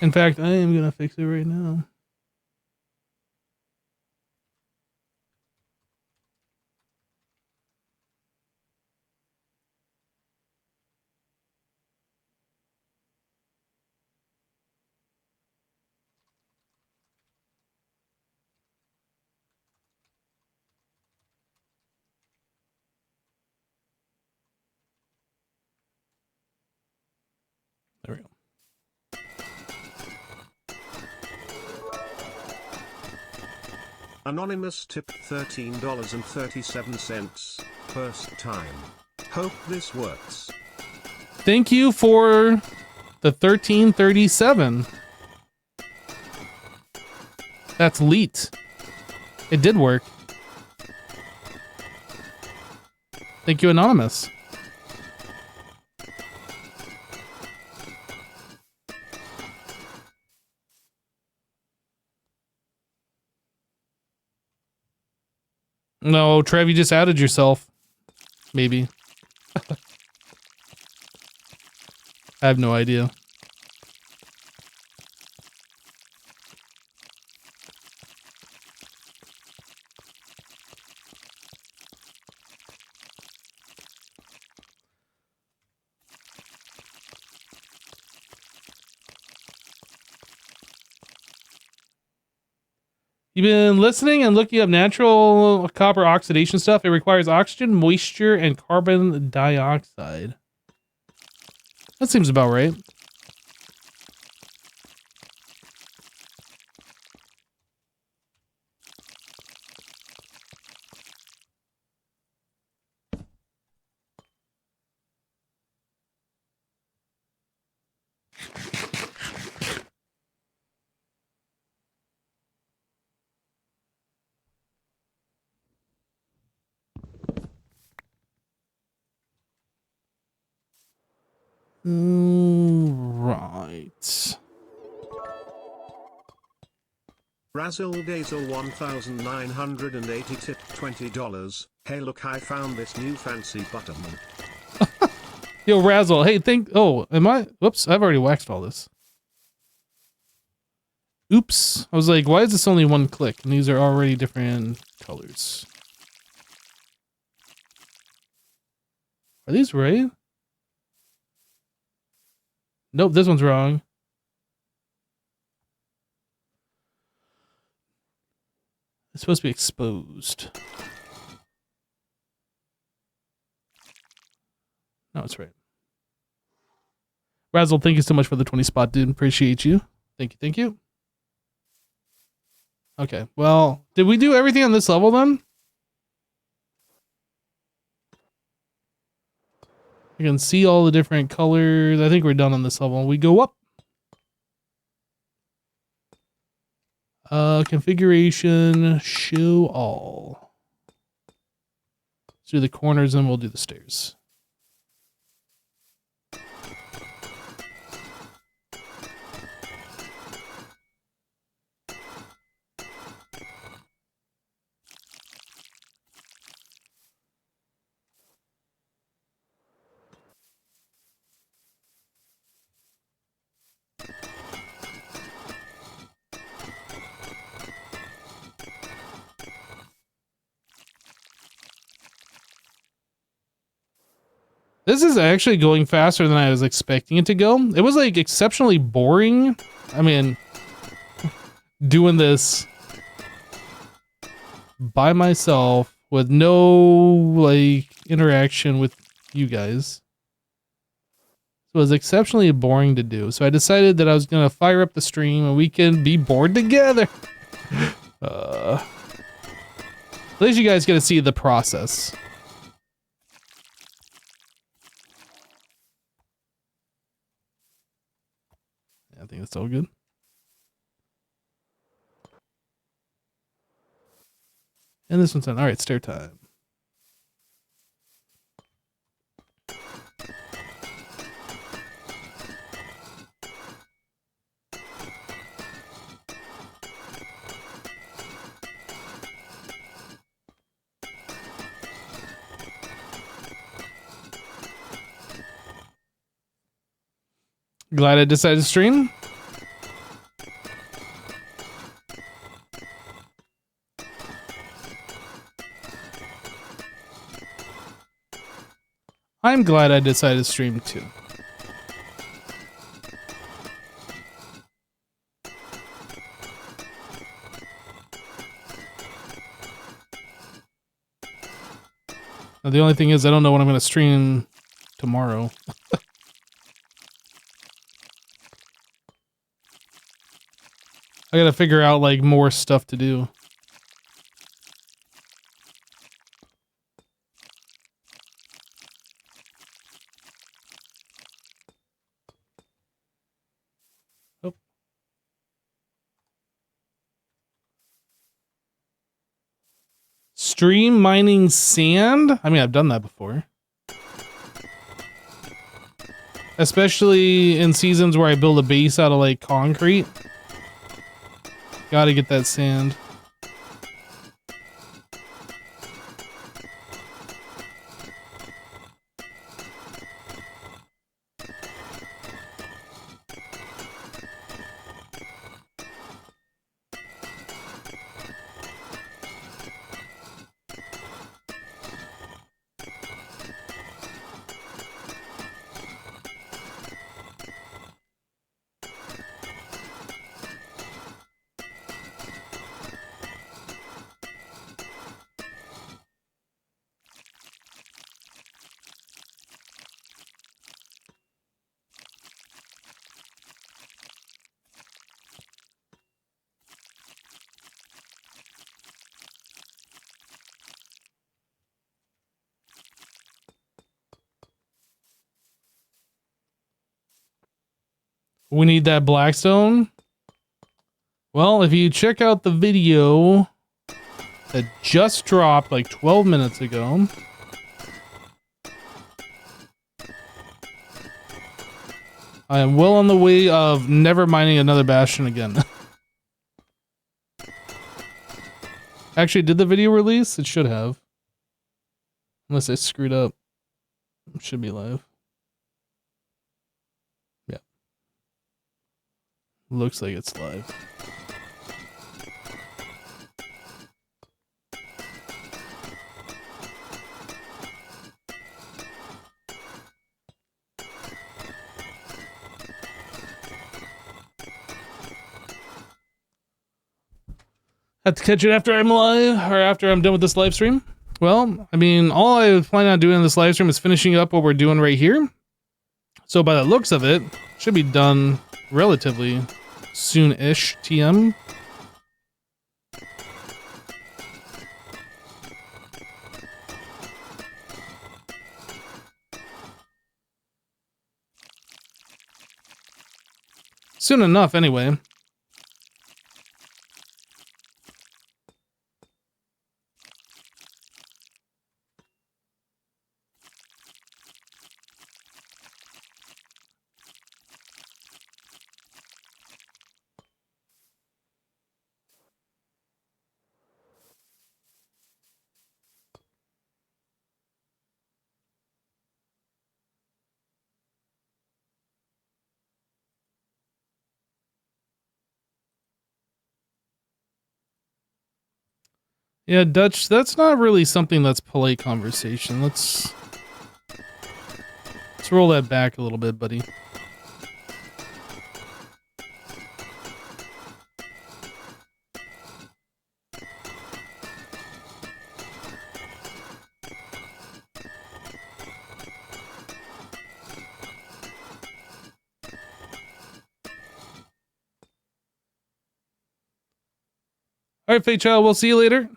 In fact, I am gonna fix it right now. There we go. Anonymous tip $13.37. First time. Hope this works. Thank you for the 1337. That's leet. It did work. Thank you, Anonymous. No, Trev, you just outed yourself. Maybe. I have no idea. You've been listening and looking up natural copper oxidation stuff. It requires oxygen, moisture, and carbon dioxide. That seems about right. Right. Razzle Dazzle 1980 tip $20. Hey look, I found this new fancy button. Yo, Razzle. Hey, oh, am I? Whoops, I've already waxed all this. Oops. I was like, why is this only one click? And these are already different colors. Are these right? Nope, this one's wrong. It's supposed to be exposed. No, it's right. Razzle, thank you so much for the 20 spot, dude. Appreciate you. Thank you, thank you. Okay, well, did we do everything on this level then? You can see all the different colors. I think we're done on this level. We go up. Configuration, show all. Let's do the corners and we'll do the stairs. This is actually going faster than I was expecting it to go. It was like exceptionally boring. I mean, doing this by myself with no like interaction with you guys. So it was exceptionally boring to do. So I decided that I was going to fire up the stream and we can be bored together. At least you guys get to see the process. I think that's all good. And this one's done. All right, stair time. Glad I decided to stream. I'm glad I decided to stream too. Now, the only thing is I don't know when I'm going to stream tomorrow. I gotta figure out like more stuff to do. Oh. Stream mining sand? I mean, I've done that before. Especially in seasons where I build a base out of like concrete. Gotta get that sand. We need that blackstone. Well, if you check out the video that just dropped like 12 minutes ago. I am well on the way of never mining another bastion again. Actually, did the video release? It should have. Unless I screwed up. It should be live. Yeah. Looks like it's live. Have to catch it after I'm live, or after I'm done with this live stream. Well, I mean, all I was planning on doing in this live stream is finishing up what we're doing right here. So by the looks of it, should be done relatively soon-ish, TM. Soon enough, anyway. Yeah, Dutch, that's not really something that's polite conversation. Let's roll that back a little bit, buddy. All right, Fate Child, we'll see you later.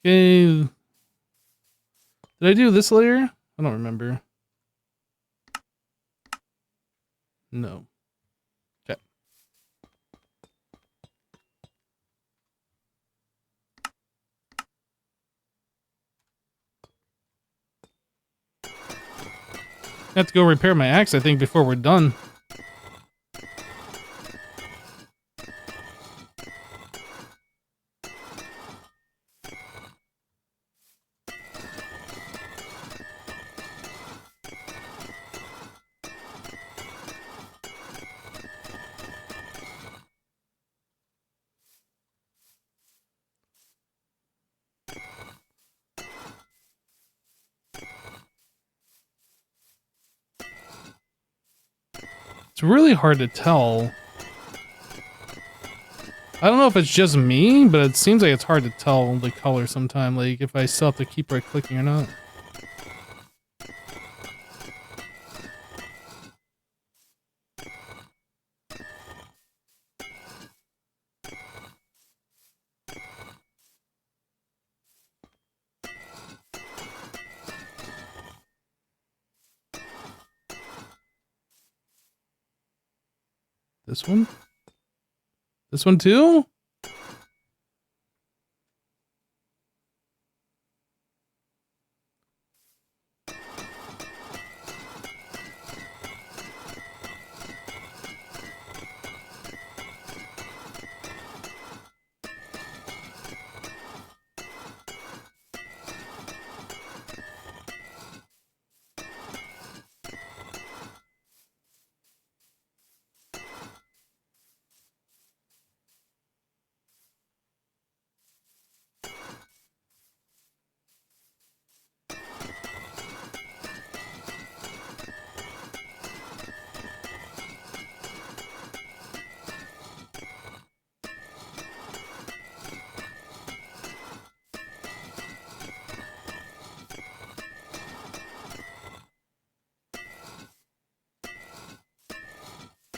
Okay. Did I do this layer? I don't remember. No. Okay. I have to go repair my axe, I think, before we're done. It's really hard to tell. I don't know if it's just me, but it seems like it's hard to tell the color sometimes, like if I still have to keep right clicking or not. This one? This one too?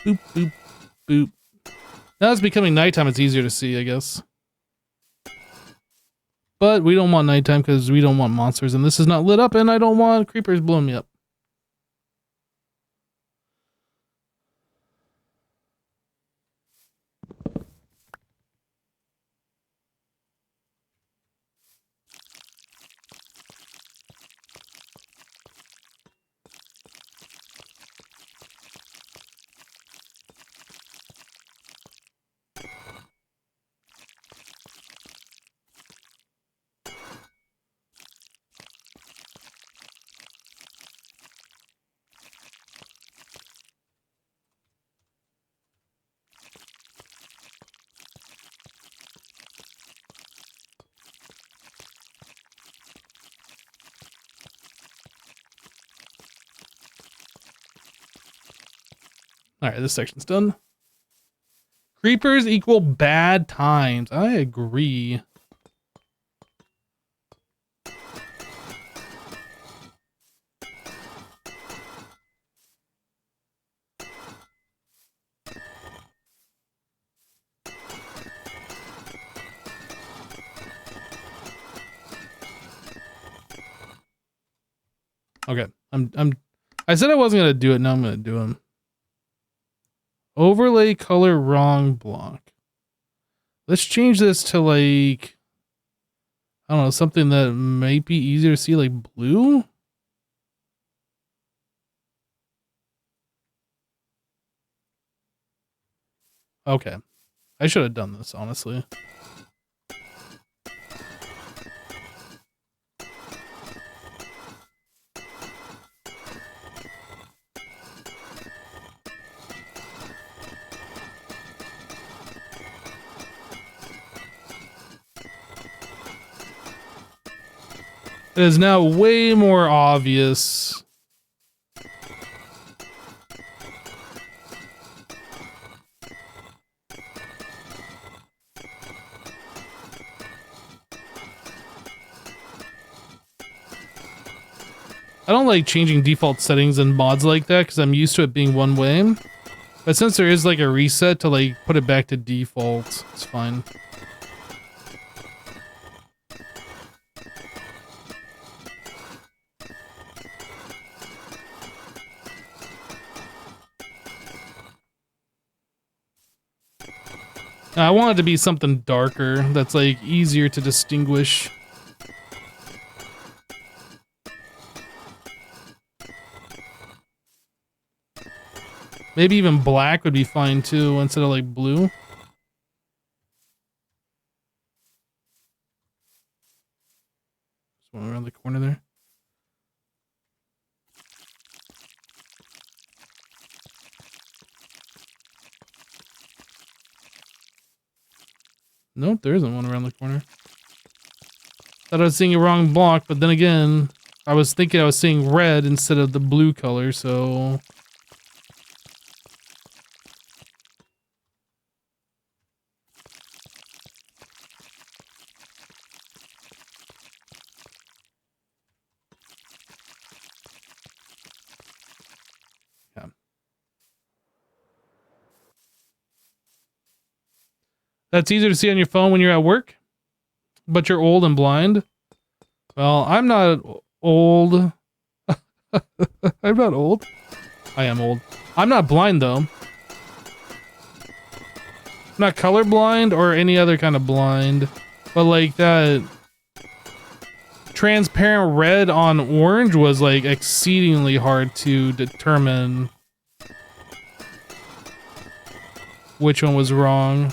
Boop, boop, boop. Now it's becoming nighttime, it's easier to see, I guess. But we don't want nighttime because we don't want monsters, and this is not lit up, and I don't want creepers blowing me up. All right, this section's done. Creepers equal bad times. I agree. Okay, I said I wasn't gonna do it. Now I'm gonna do them. Overlay color wrong block. Let's change this to like, I don't know, something that might be easier to see, like blue. Okay, I should have done this, honestly. It is now way more obvious. I don't like changing default settings in mods like that because I'm used to it being one way. But since there is like a reset to like put it back to default, it's fine. I want it to be something darker that's like easier to distinguish. Maybe even black would be fine too instead of like blue. There's one around the corner there. Nope, there isn't one around the corner. Thought I was seeing a wrong block, but then again, I was thinking I was seeing red instead of the blue color, so... Yeah. That's easier to see on your phone when you're at work, but you're old and blind. Well, I'm not old. I'm not old. I am old. I'm not blind, though. I'm not colorblind or any other kind of blind. But, like, that transparent red on orange was, like, exceedingly hard to determine which one was wrong.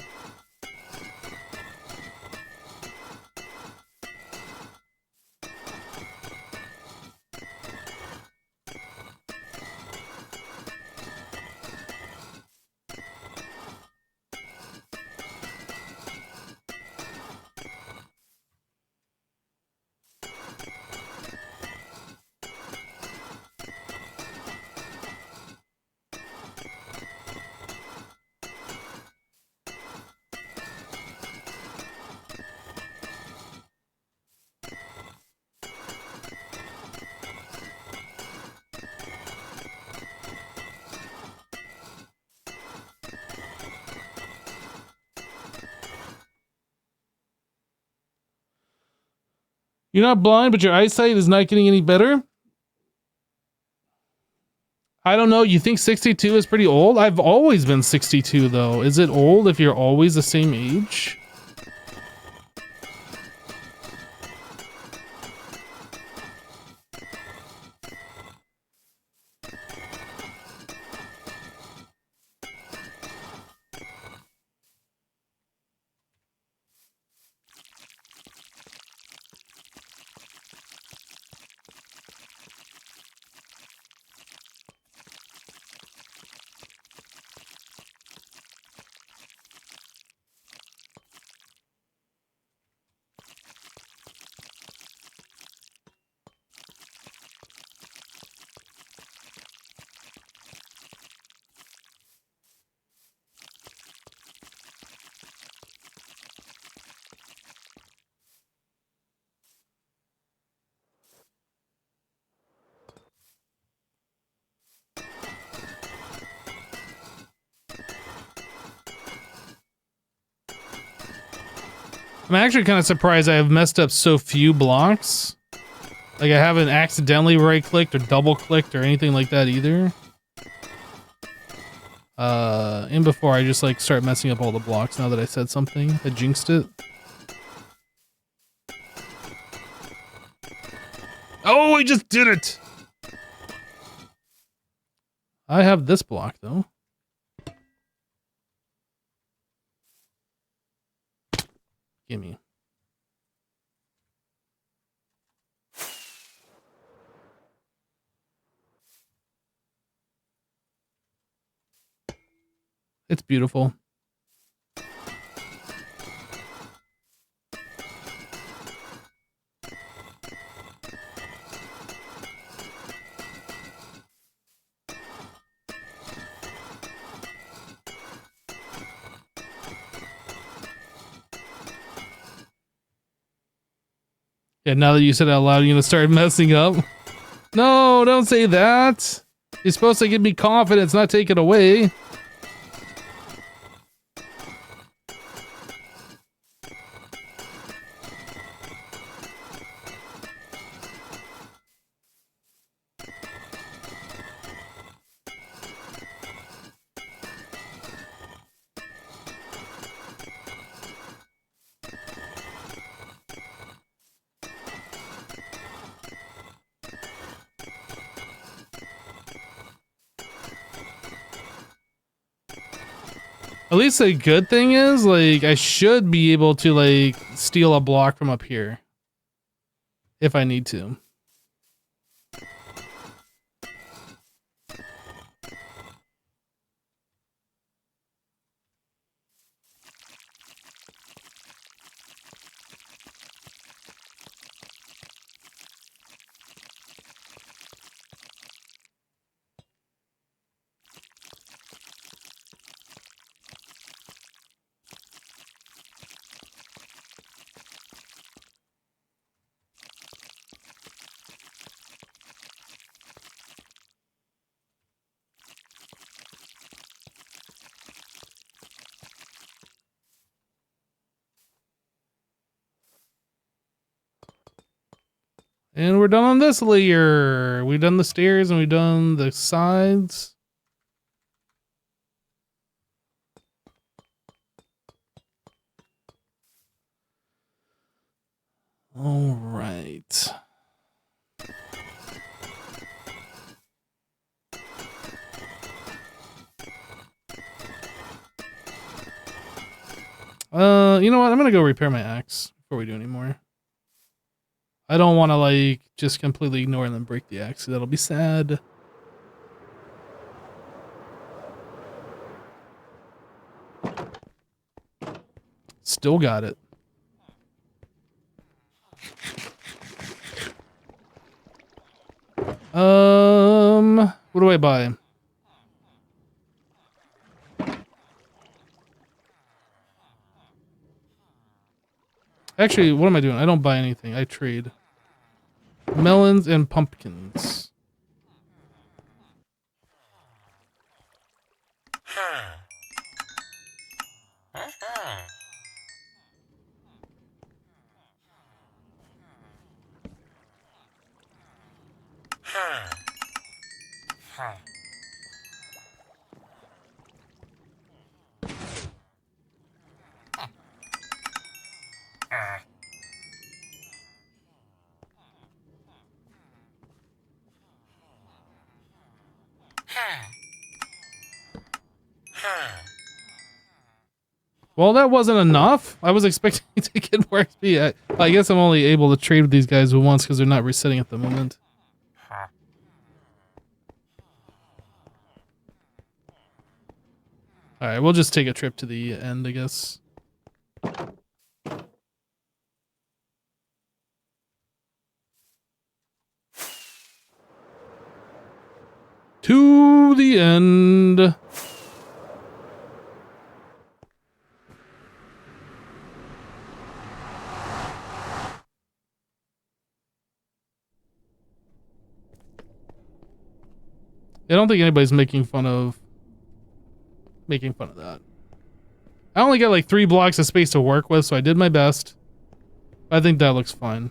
You're not blind, but your eyesight is not getting any better? I don't know. You think 62 is pretty old? I've always been 62, though. Is it old if you're always the same age? I'm actually kind of surprised I have messed up so few blocks. Like, I haven't accidentally right-clicked or double-clicked or anything like that either. And before I just, like, start messing up all the blocks now that I said something. I jinxed it. Oh, I just did it! I have this block, though. Gimme. It's beautiful. Yeah, now that you said it out loud, you're gonna start messing up. No, don't say that. You're supposed to give me confidence, not take it away. At least a good thing is, like, I should be able to, like, steal a block from up here. If I need to. And we're done on this layer. We've done the stairs and we've done the sides. All right. You know what? I'm gonna go repair my axe before we do any more. I don't want to, like, just completely ignore and then break the axe. That'll be sad. Still got it. What do I buy? Actually, what am I doing? I don't buy anything. I trade. Melons and pumpkins. Well, that wasn't enough. I was expecting to get more XP. I guess I'm only able to trade with these guys once because they're not resetting at the moment. Alright, we'll just take a trip to the end, I guess. To the end. I don't think anybody's making fun of that. I only got like 3 blocks of space to work with, so I did my best. I think that looks fine.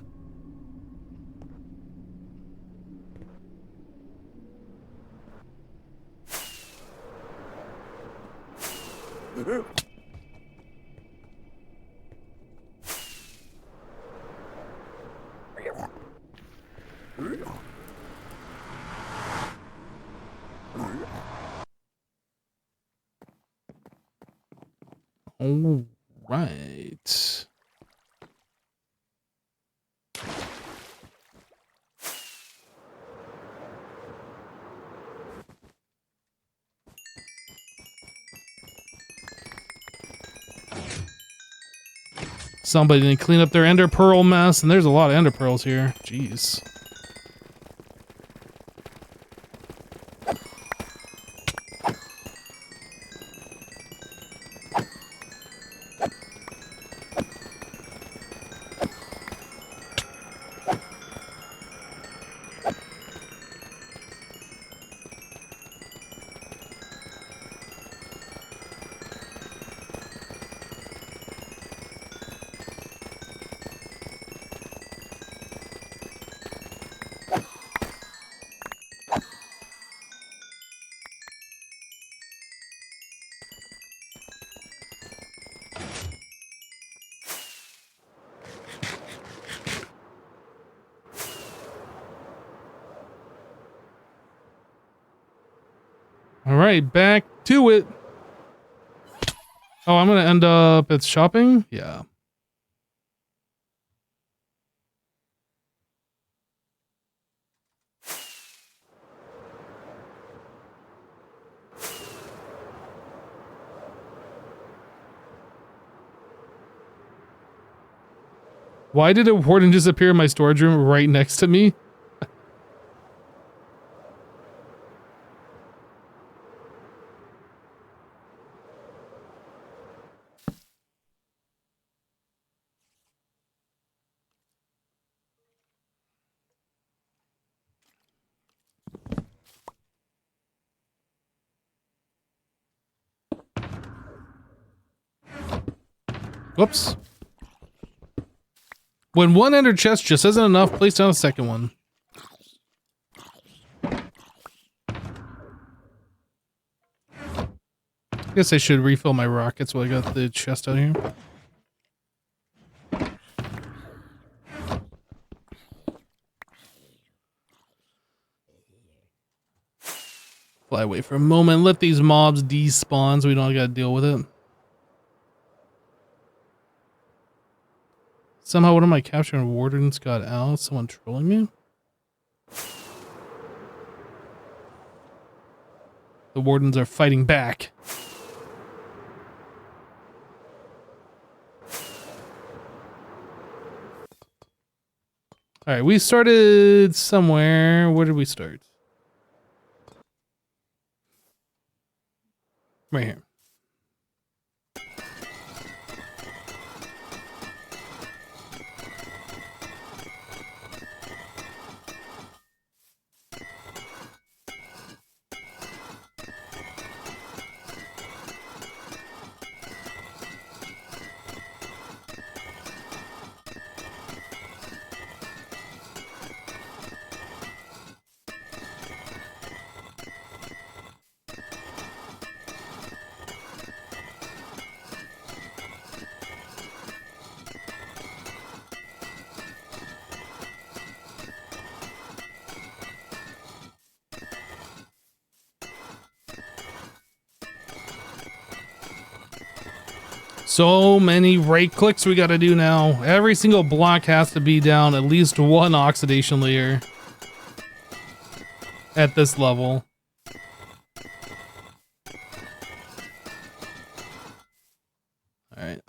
All right. Somebody didn't clean up their ender pearl mess, and there's a lot of ender pearls here. Jeez. All right, back to it. Oh, I'm gonna end up at shopping? Yeah. Why did a warden disappear in my storage room right next to me? Whoops. When one ender chest just isn't enough, place down a second one. Guess I should refill my rockets while I got the chest out here. Fly away for a moment, let these mobs despawn so we don't gotta deal with it. Somehow one of my capturing wardens got out. Someone trolling me? The wardens are fighting back. Alright, we started somewhere. Where did we start? Right here. So many right clicks we gotta do now. Every single block has to be down at least one oxidation layer at this level. Alright.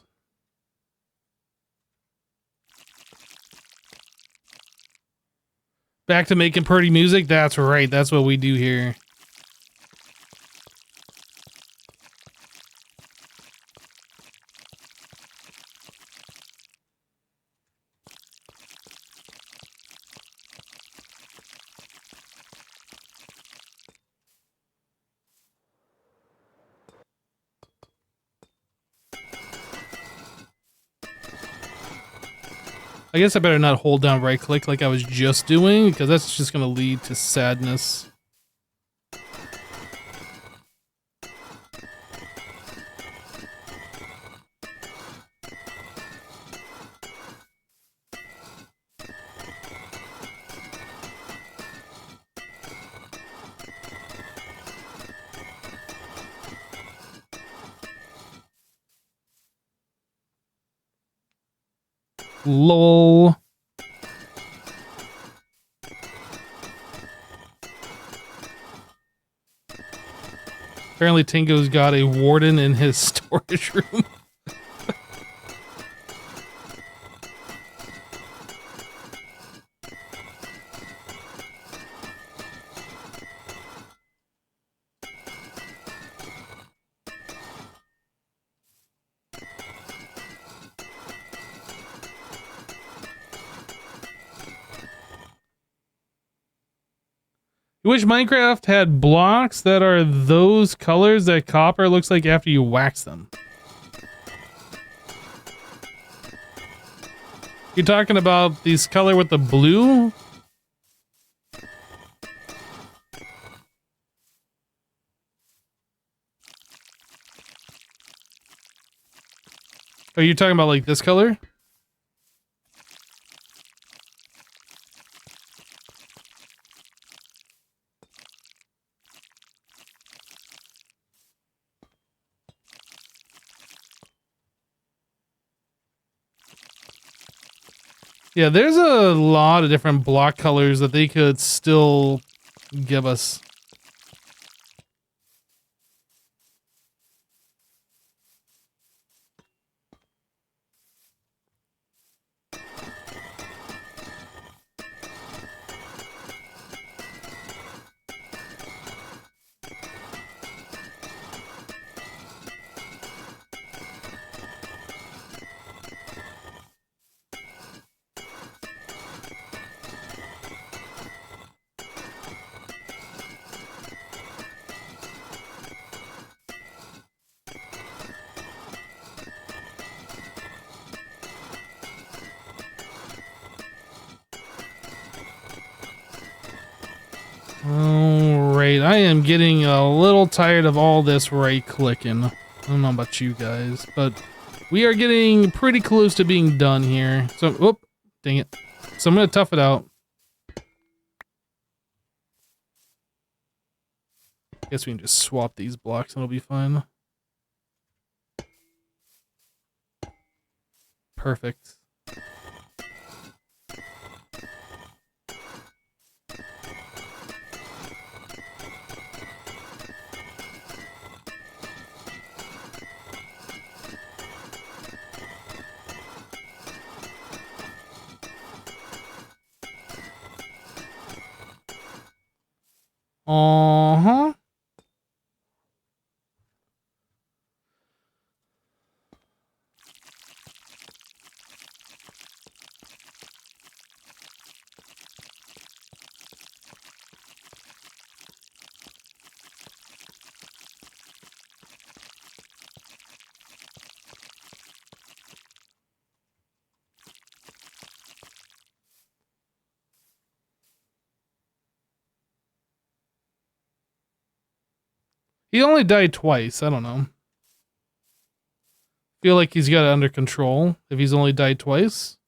Back to making pretty music? That's right, that's what we do here. I guess I better not hold down right click like I was just doing, because that's just gonna lead to sadness. LOL. Apparently Tingo's got a warden in his storage room. You wish Minecraft had blocks that are those colors that copper looks like after you wax them. You're talking about this color with the blue? Are you talking about like this color? Yeah, there's a lot of different block colors that they could still give us. Alright, I am getting a little tired of all this right clicking. I don't know about you guys, but we are getting pretty close to being done here. So, whoop, dang it. So I'm gonna tough it out. Guess we can just swap these blocks and it'll be fine. Perfect. Uh-huh. He only died twice. I don't know. Feel like he's got it under control if he's only died twice.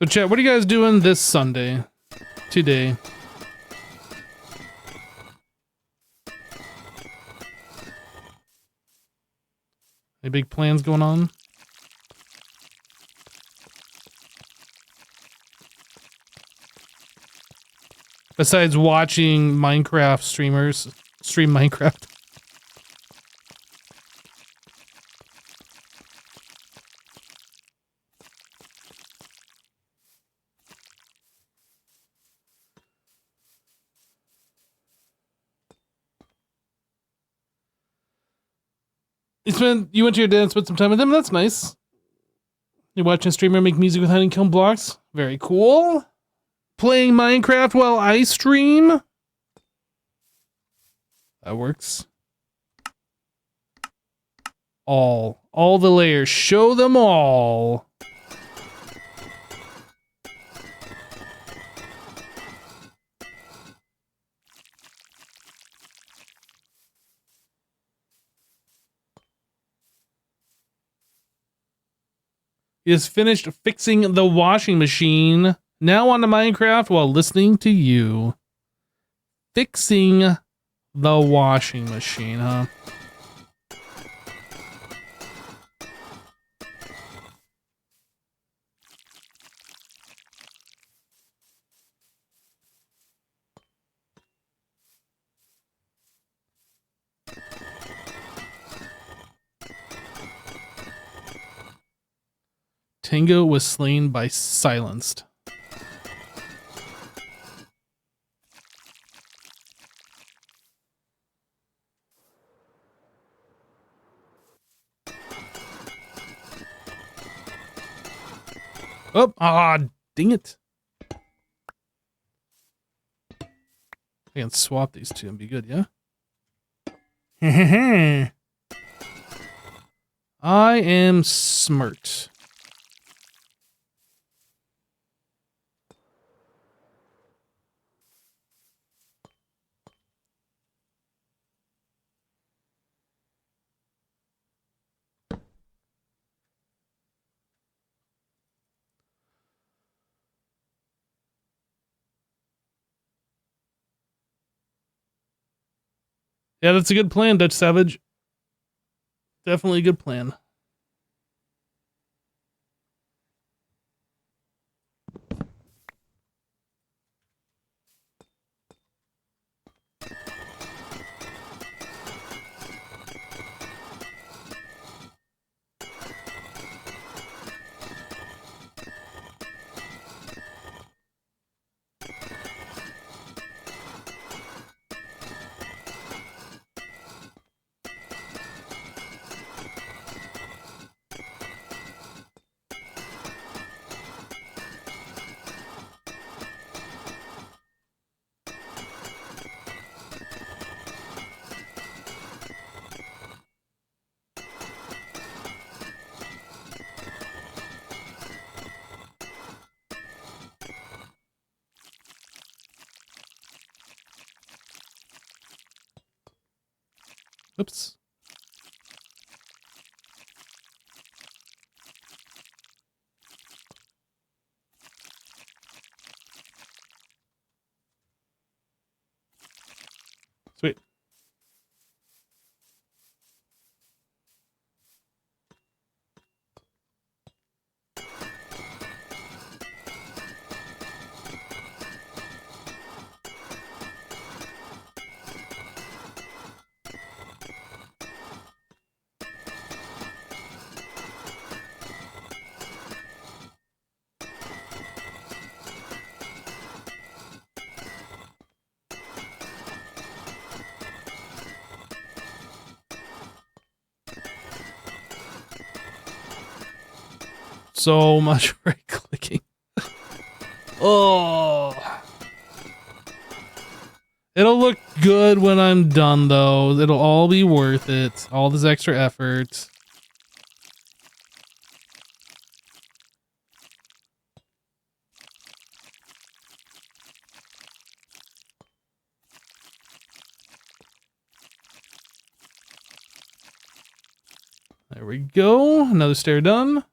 So chat, what are you guys doing this Sunday? Today? Any big plans going on? Besides watching Minecraft streamers stream Minecraft. You went to your dad and spent some time with him? That's nice. You're watching a streamer make music with honeycomb blocks? Very cool. Playing Minecraft while I stream? That works. All the layers. Show them all. He has finished fixing the washing machine. Now on to Minecraft while listening to you. Fixing the washing machine, huh? Tango was slain by silenced. Oh, dang it. I can swap these two and be good, yeah? I am smart. Yeah, that's a good plan, Dutch Savage. Definitely a good plan. Oops. Sweet. So much right clicking. Oh. It'll look good when I'm done, though. It'll all be worth it. All this extra effort. There we go. Another stair done.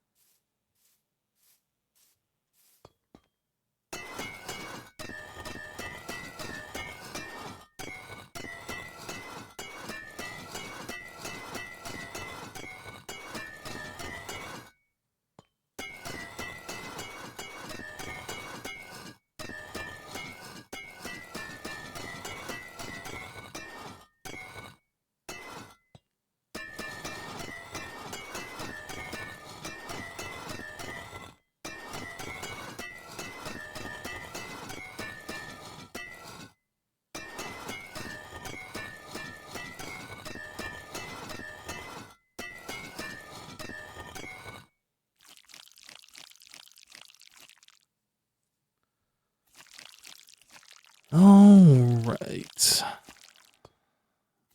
All right.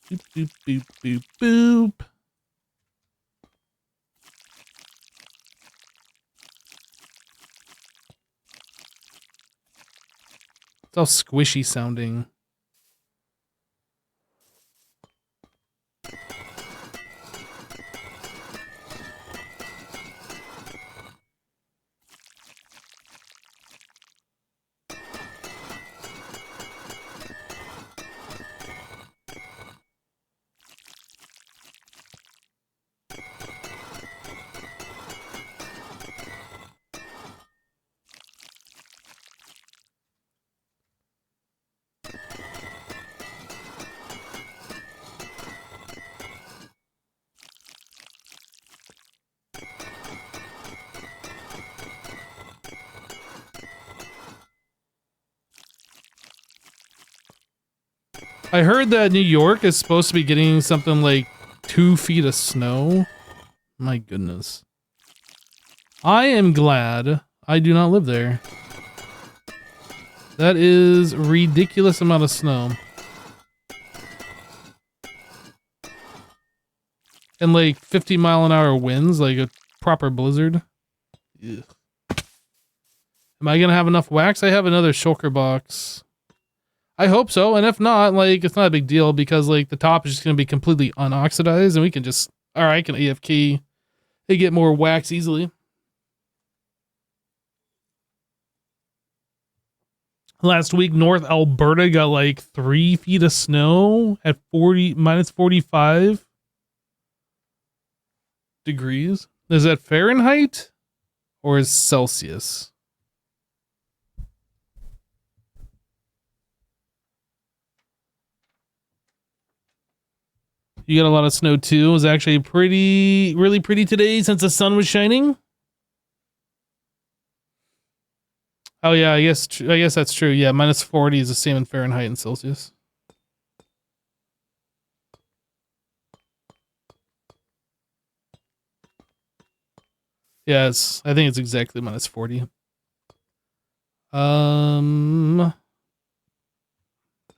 Boop, boop, boop, boop, boop. It's all squishy sounding. I heard that New York is supposed to be getting something like 2 feet of snow. My goodness. I am glad I do not live there. That is a ridiculous amount of snow. And like 50-mile-an-hour winds, like a proper blizzard. Ugh. Am I gonna have enough wax? I have another shulker box. I hope so, and if not, like, it's not a big deal because, like, the top is just gonna be completely unoxidized and we can just, alright, I can AFK and get more wax easily. Last week, North Alberta got like 3 feet of snow at minus 45 degrees. Is that Fahrenheit or is Celsius? You got a lot of snow too. It was actually really pretty today since the sun was shining. Oh yeah, I guess that's true. Yeah, minus 40 is the same in Fahrenheit and Celsius. Yeah, I think it's exactly minus 40. I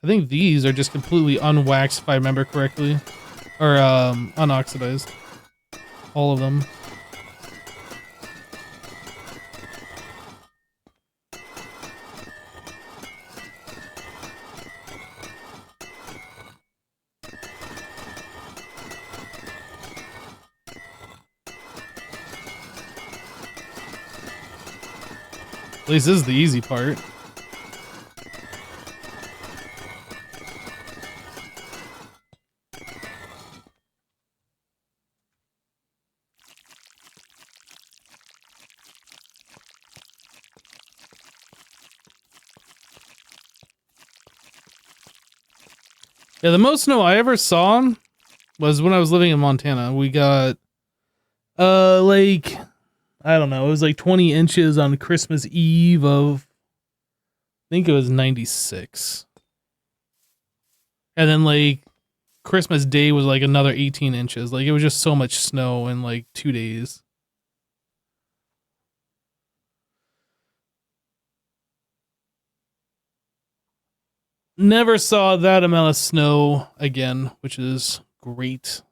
think these are just completely unwaxed if I remember correctly. Or unoxidized. All of them. At least this is the easy part. Yeah, the most snow I ever saw was when I was living in Montana. We got, like, I don't know, it was like 20 inches on Christmas Eve of, I think it was 96. And then, like, Christmas Day was like another 18 inches. Like, it was just so much snow in like 2 days. Never saw that amount of snow again, which is great.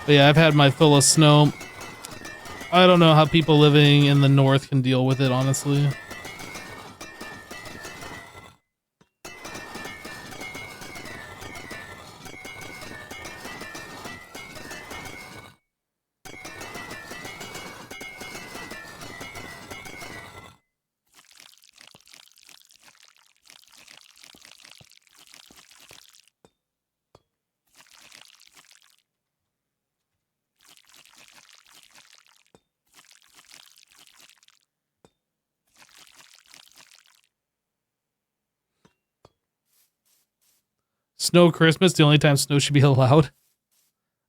But yeah, I've had my fill of snow. I don't know how people living in the north can deal with it, honestly. Snow Christmas, the only time snow should be allowed.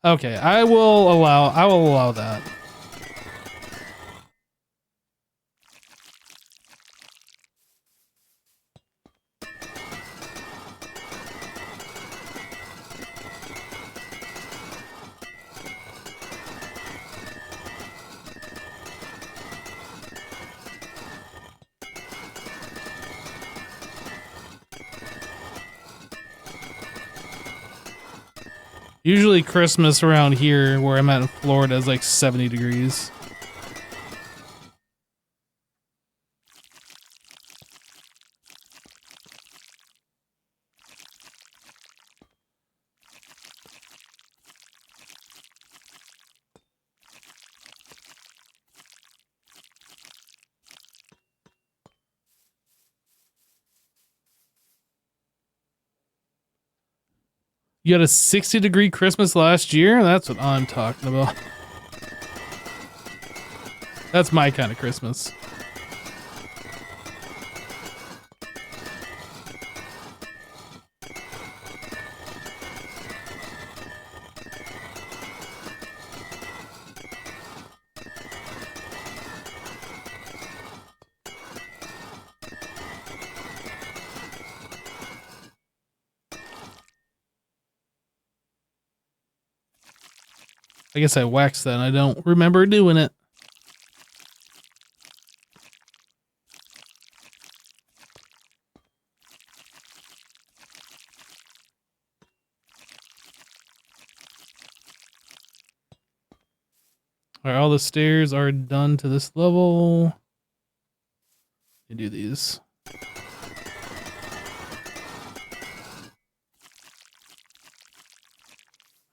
Okay, I will allow that. Usually Christmas around here, where I'm at in Florida, is like 70 degrees. You had a 60-degree Christmas last year? That's what I'm talking about. That's my kind of Christmas. I guess I waxed that and I don't remember doing it. All right, all the stairs are done to this level. You do these. I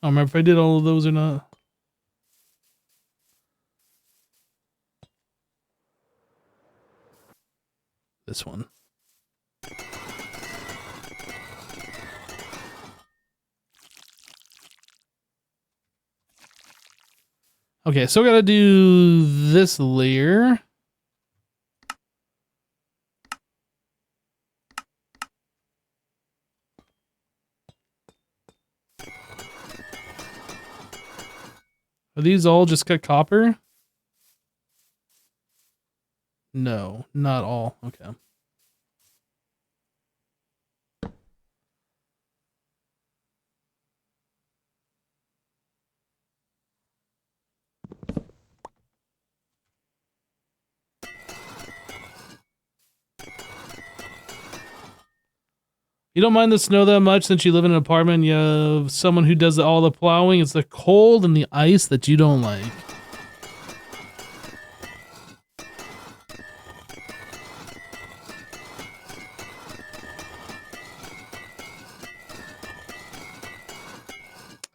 don't remember if I did all of those or not. This one. Okay, so we gotta do this layer. Are these all just cut copper? No, not all. Okay. You don't mind the snow that much since you live in an apartment. You have someone who does all the plowing. It's the cold and the ice that you don't like.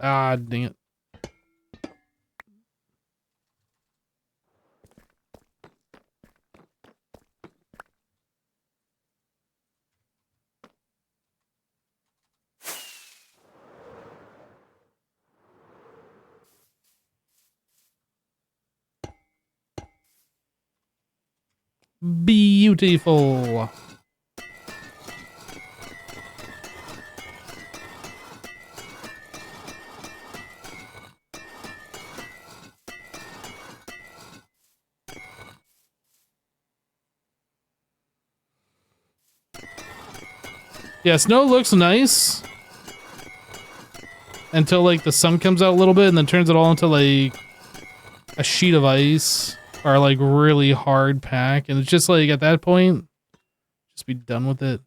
Ah, dang it. Beautiful. Yeah, snow looks nice until like the sun comes out a little bit and then turns it all into like a sheet of ice or like really hard pack, and it's just like at that point just be done with it.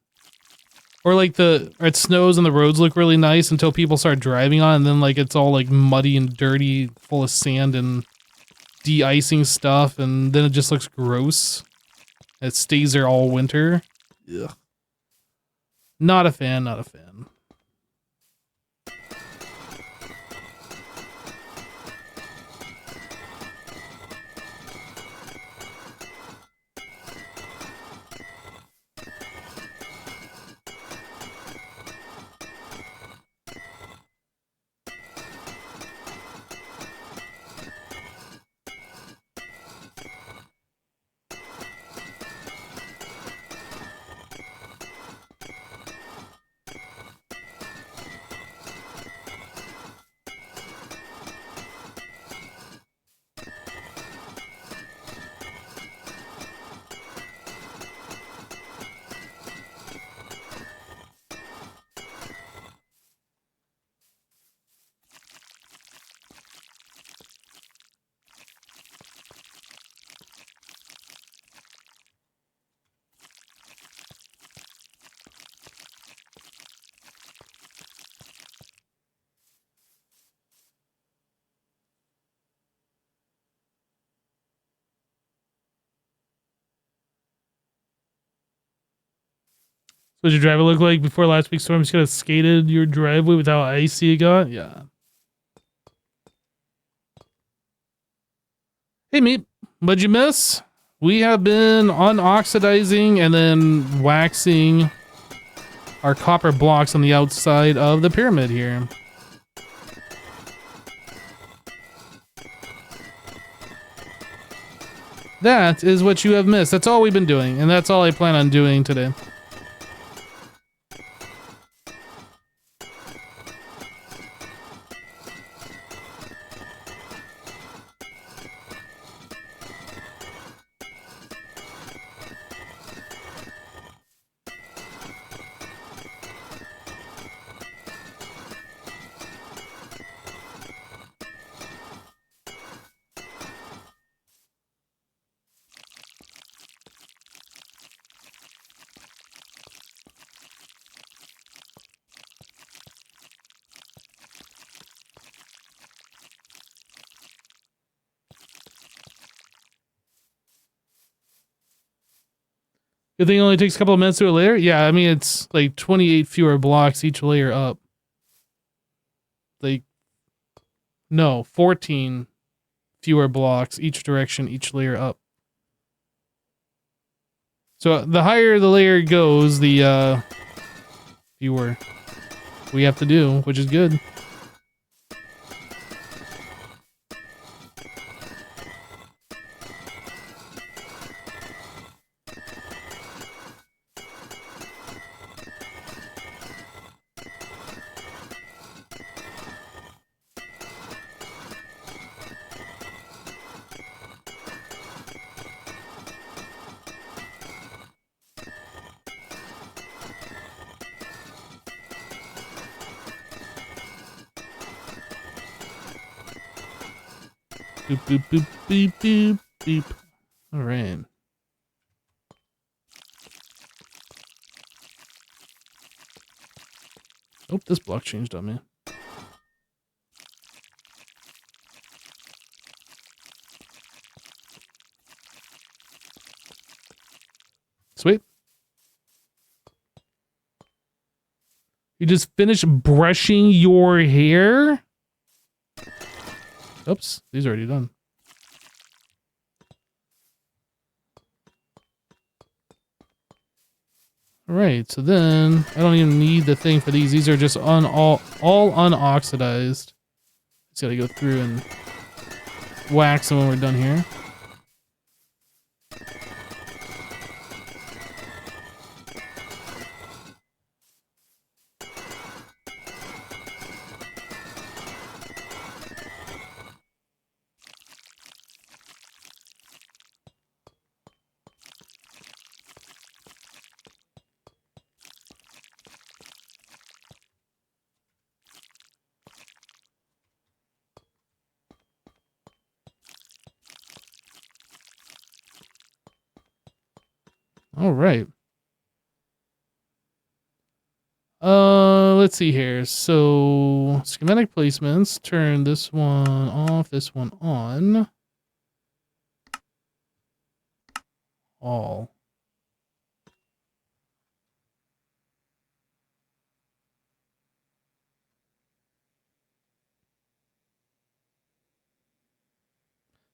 Or like it snows and the roads look really nice until people start driving on, and then like it's all like muddy and dirty, full of sand and de-icing stuff, and then it just looks gross. It stays there all winter. Ugh. Not a fan, not a fan. What did your driveway look like before last week's storm? You could have skated your driveway with how icy it got? Yeah. Hey, Meep. What'd you miss? We have been unoxidizing and then waxing our copper blocks on the outside of the pyramid here. That is what you have missed. That's all we've been doing, and that's all I plan on doing today. You think it only takes a couple of minutes to a layer? Yeah, I mean, it's like 28 fewer blocks each layer up. Like, no, 14 fewer blocks each direction, each layer up. So the higher the layer goes, the fewer we have to do, which is good. Boop, boop, boop, beep, beep, beep. All right. Oh, this block changed on me. Sweet. You just finished brushing your hair? Oops, these are already done. All right, so then I don't even need the thing for these. These are just all unoxidized. Just gotta go through and wax them when we're done here. All right. Let's see here. So schematic placements, turn this one off, this one on. All.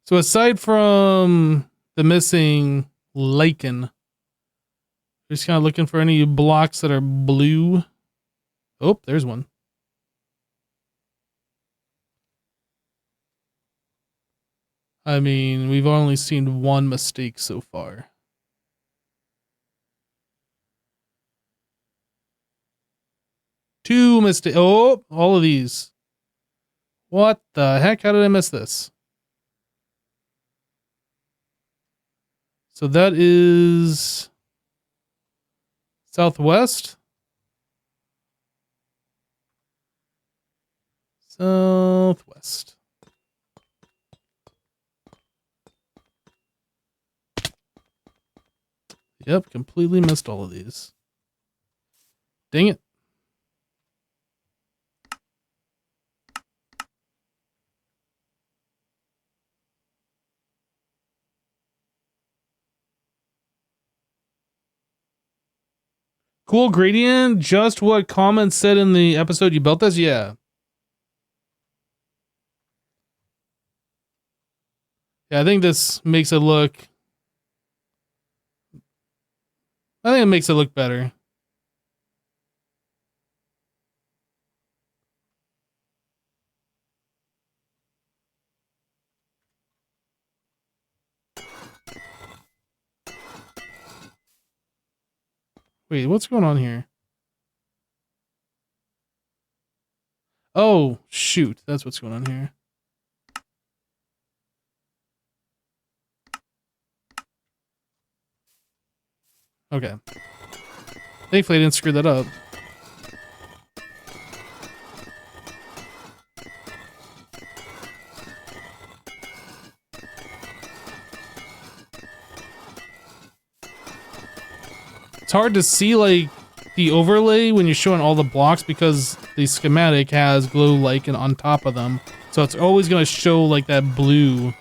So aside from the missing lichen, just kind of looking for any blocks that are blue. Oh, there's one. I mean, we've only seen one mistake so far. Two mistakes. Oh, all of these. What the heck? How did I miss this? So that is southwest. Southwest. Yep, completely missed all of these. Dang it. Cool gradient, just what comments said in the episode you built this? Yeah. Yeah, I think this makes it look... I think it makes it look better. Wait, what's going on here? Oh, shoot. That's what's going on here. Okay. Thankfully, I didn't screw that up. It's hard to see, like, the overlay when you're showing all the blocks because the schematic has glow lichen on top of them. So it's always going to show, like, that blue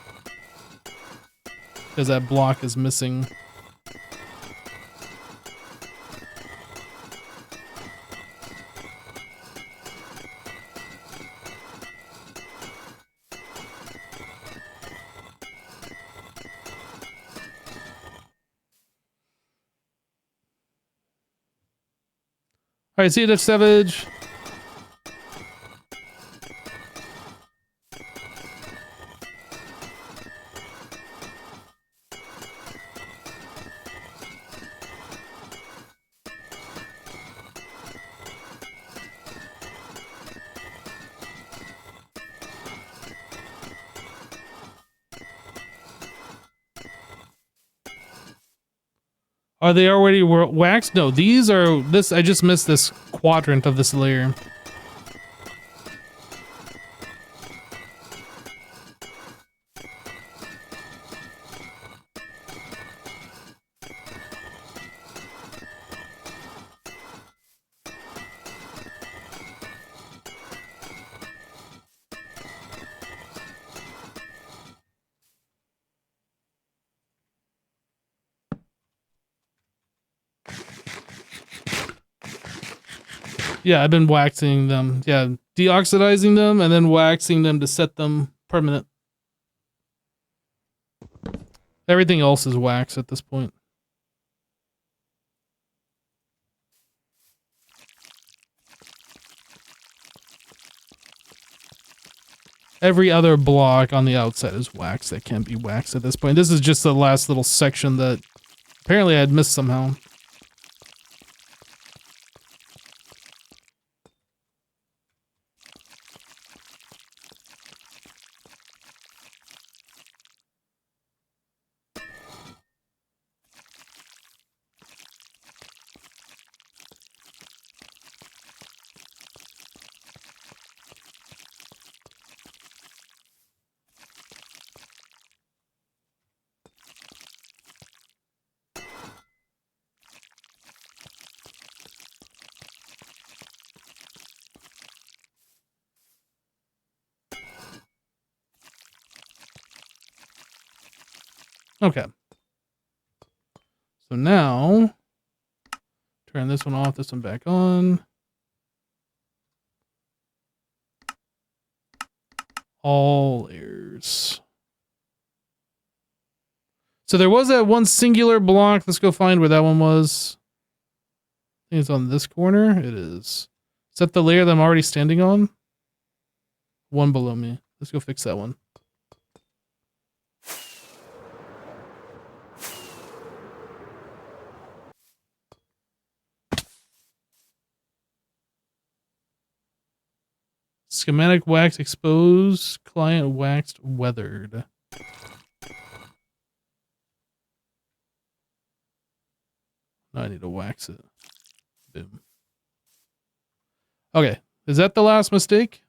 because that block is missing. Alright, see you, Dutch Savage. Are they already waxed? No, these are... This, I just missed this quadrant of this layer. Yeah, I've been waxing them. Yeah, deoxidizing them and then waxing them to set them permanent. Everything else is wax at this point. Every other block on the outside is wax that can't be waxed at this point. This is just the last little section that apparently I had missed somehow. Okay. So now, turn this one off, this one back on. All layers. So there was that one singular block. Let's go find where that one was. I think it's on this corner. It is. Is that the layer that I'm already standing on? One below me. Let's go fix that one. Schematic wax exposed, client waxed weathered. Now I need to wax it. Boom. Okay, is that the last mistake?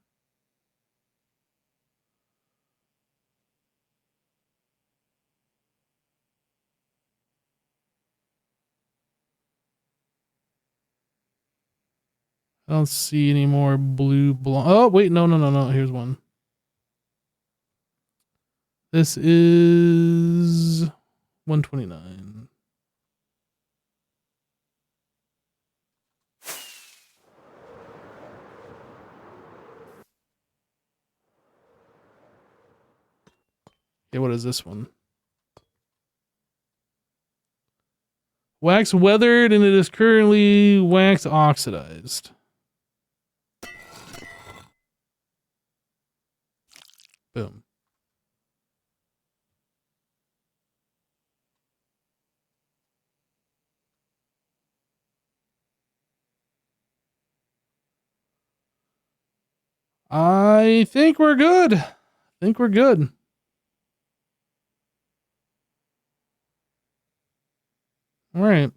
I don't see any more blue block. Oh, wait, no. Here's one. This is 129. Okay, what is this one? Wax weathered, and it is currently wax oxidized. Boom. I think we're good. I think we're good. All right.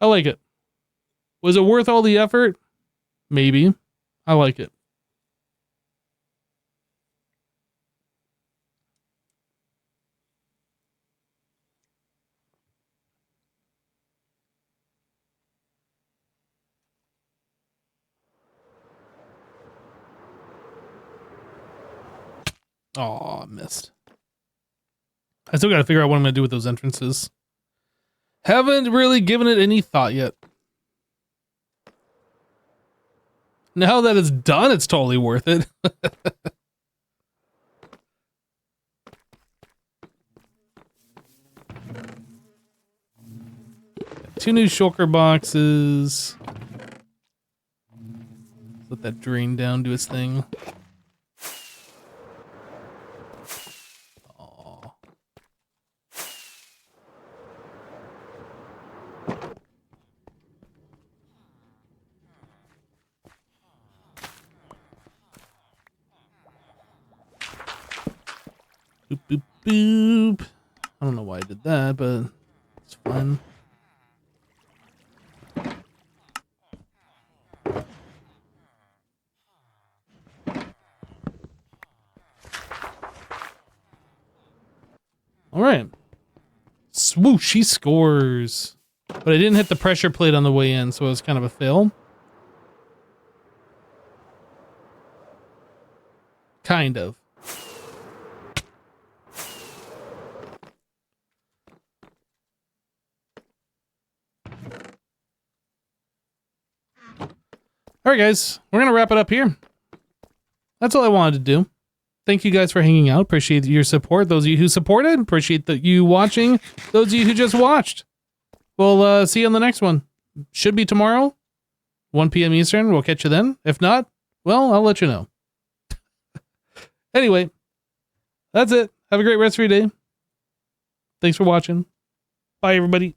I like it. Was it worth all the effort? Maybe. I like it. Oh, missed. I still got to figure out what I'm going to do with those entrances. Haven't really given it any thought yet. Now that it's done, it's totally worth it. 2 new shulker boxes. Let that drain down, do its thing. Aww. Boop, boop, boop. I don't know why I did that, but it's fine. All right. Swoosh, he scores. But I didn't hit the pressure plate on the way in, so it was kind of a fail. Kind of. All right, guys. We're going to wrap it up here. That's all I wanted to do. Thank you guys for hanging out. Appreciate your support. Those of you who supported, appreciate you watching. Those of you who just watched, we'll see you on the next one. Should be tomorrow, 1 p.m. Eastern. We'll catch you then. If not, well, I'll let you know. Anyway, that's it. Have a great rest of your day. Thanks for watching. Bye, everybody.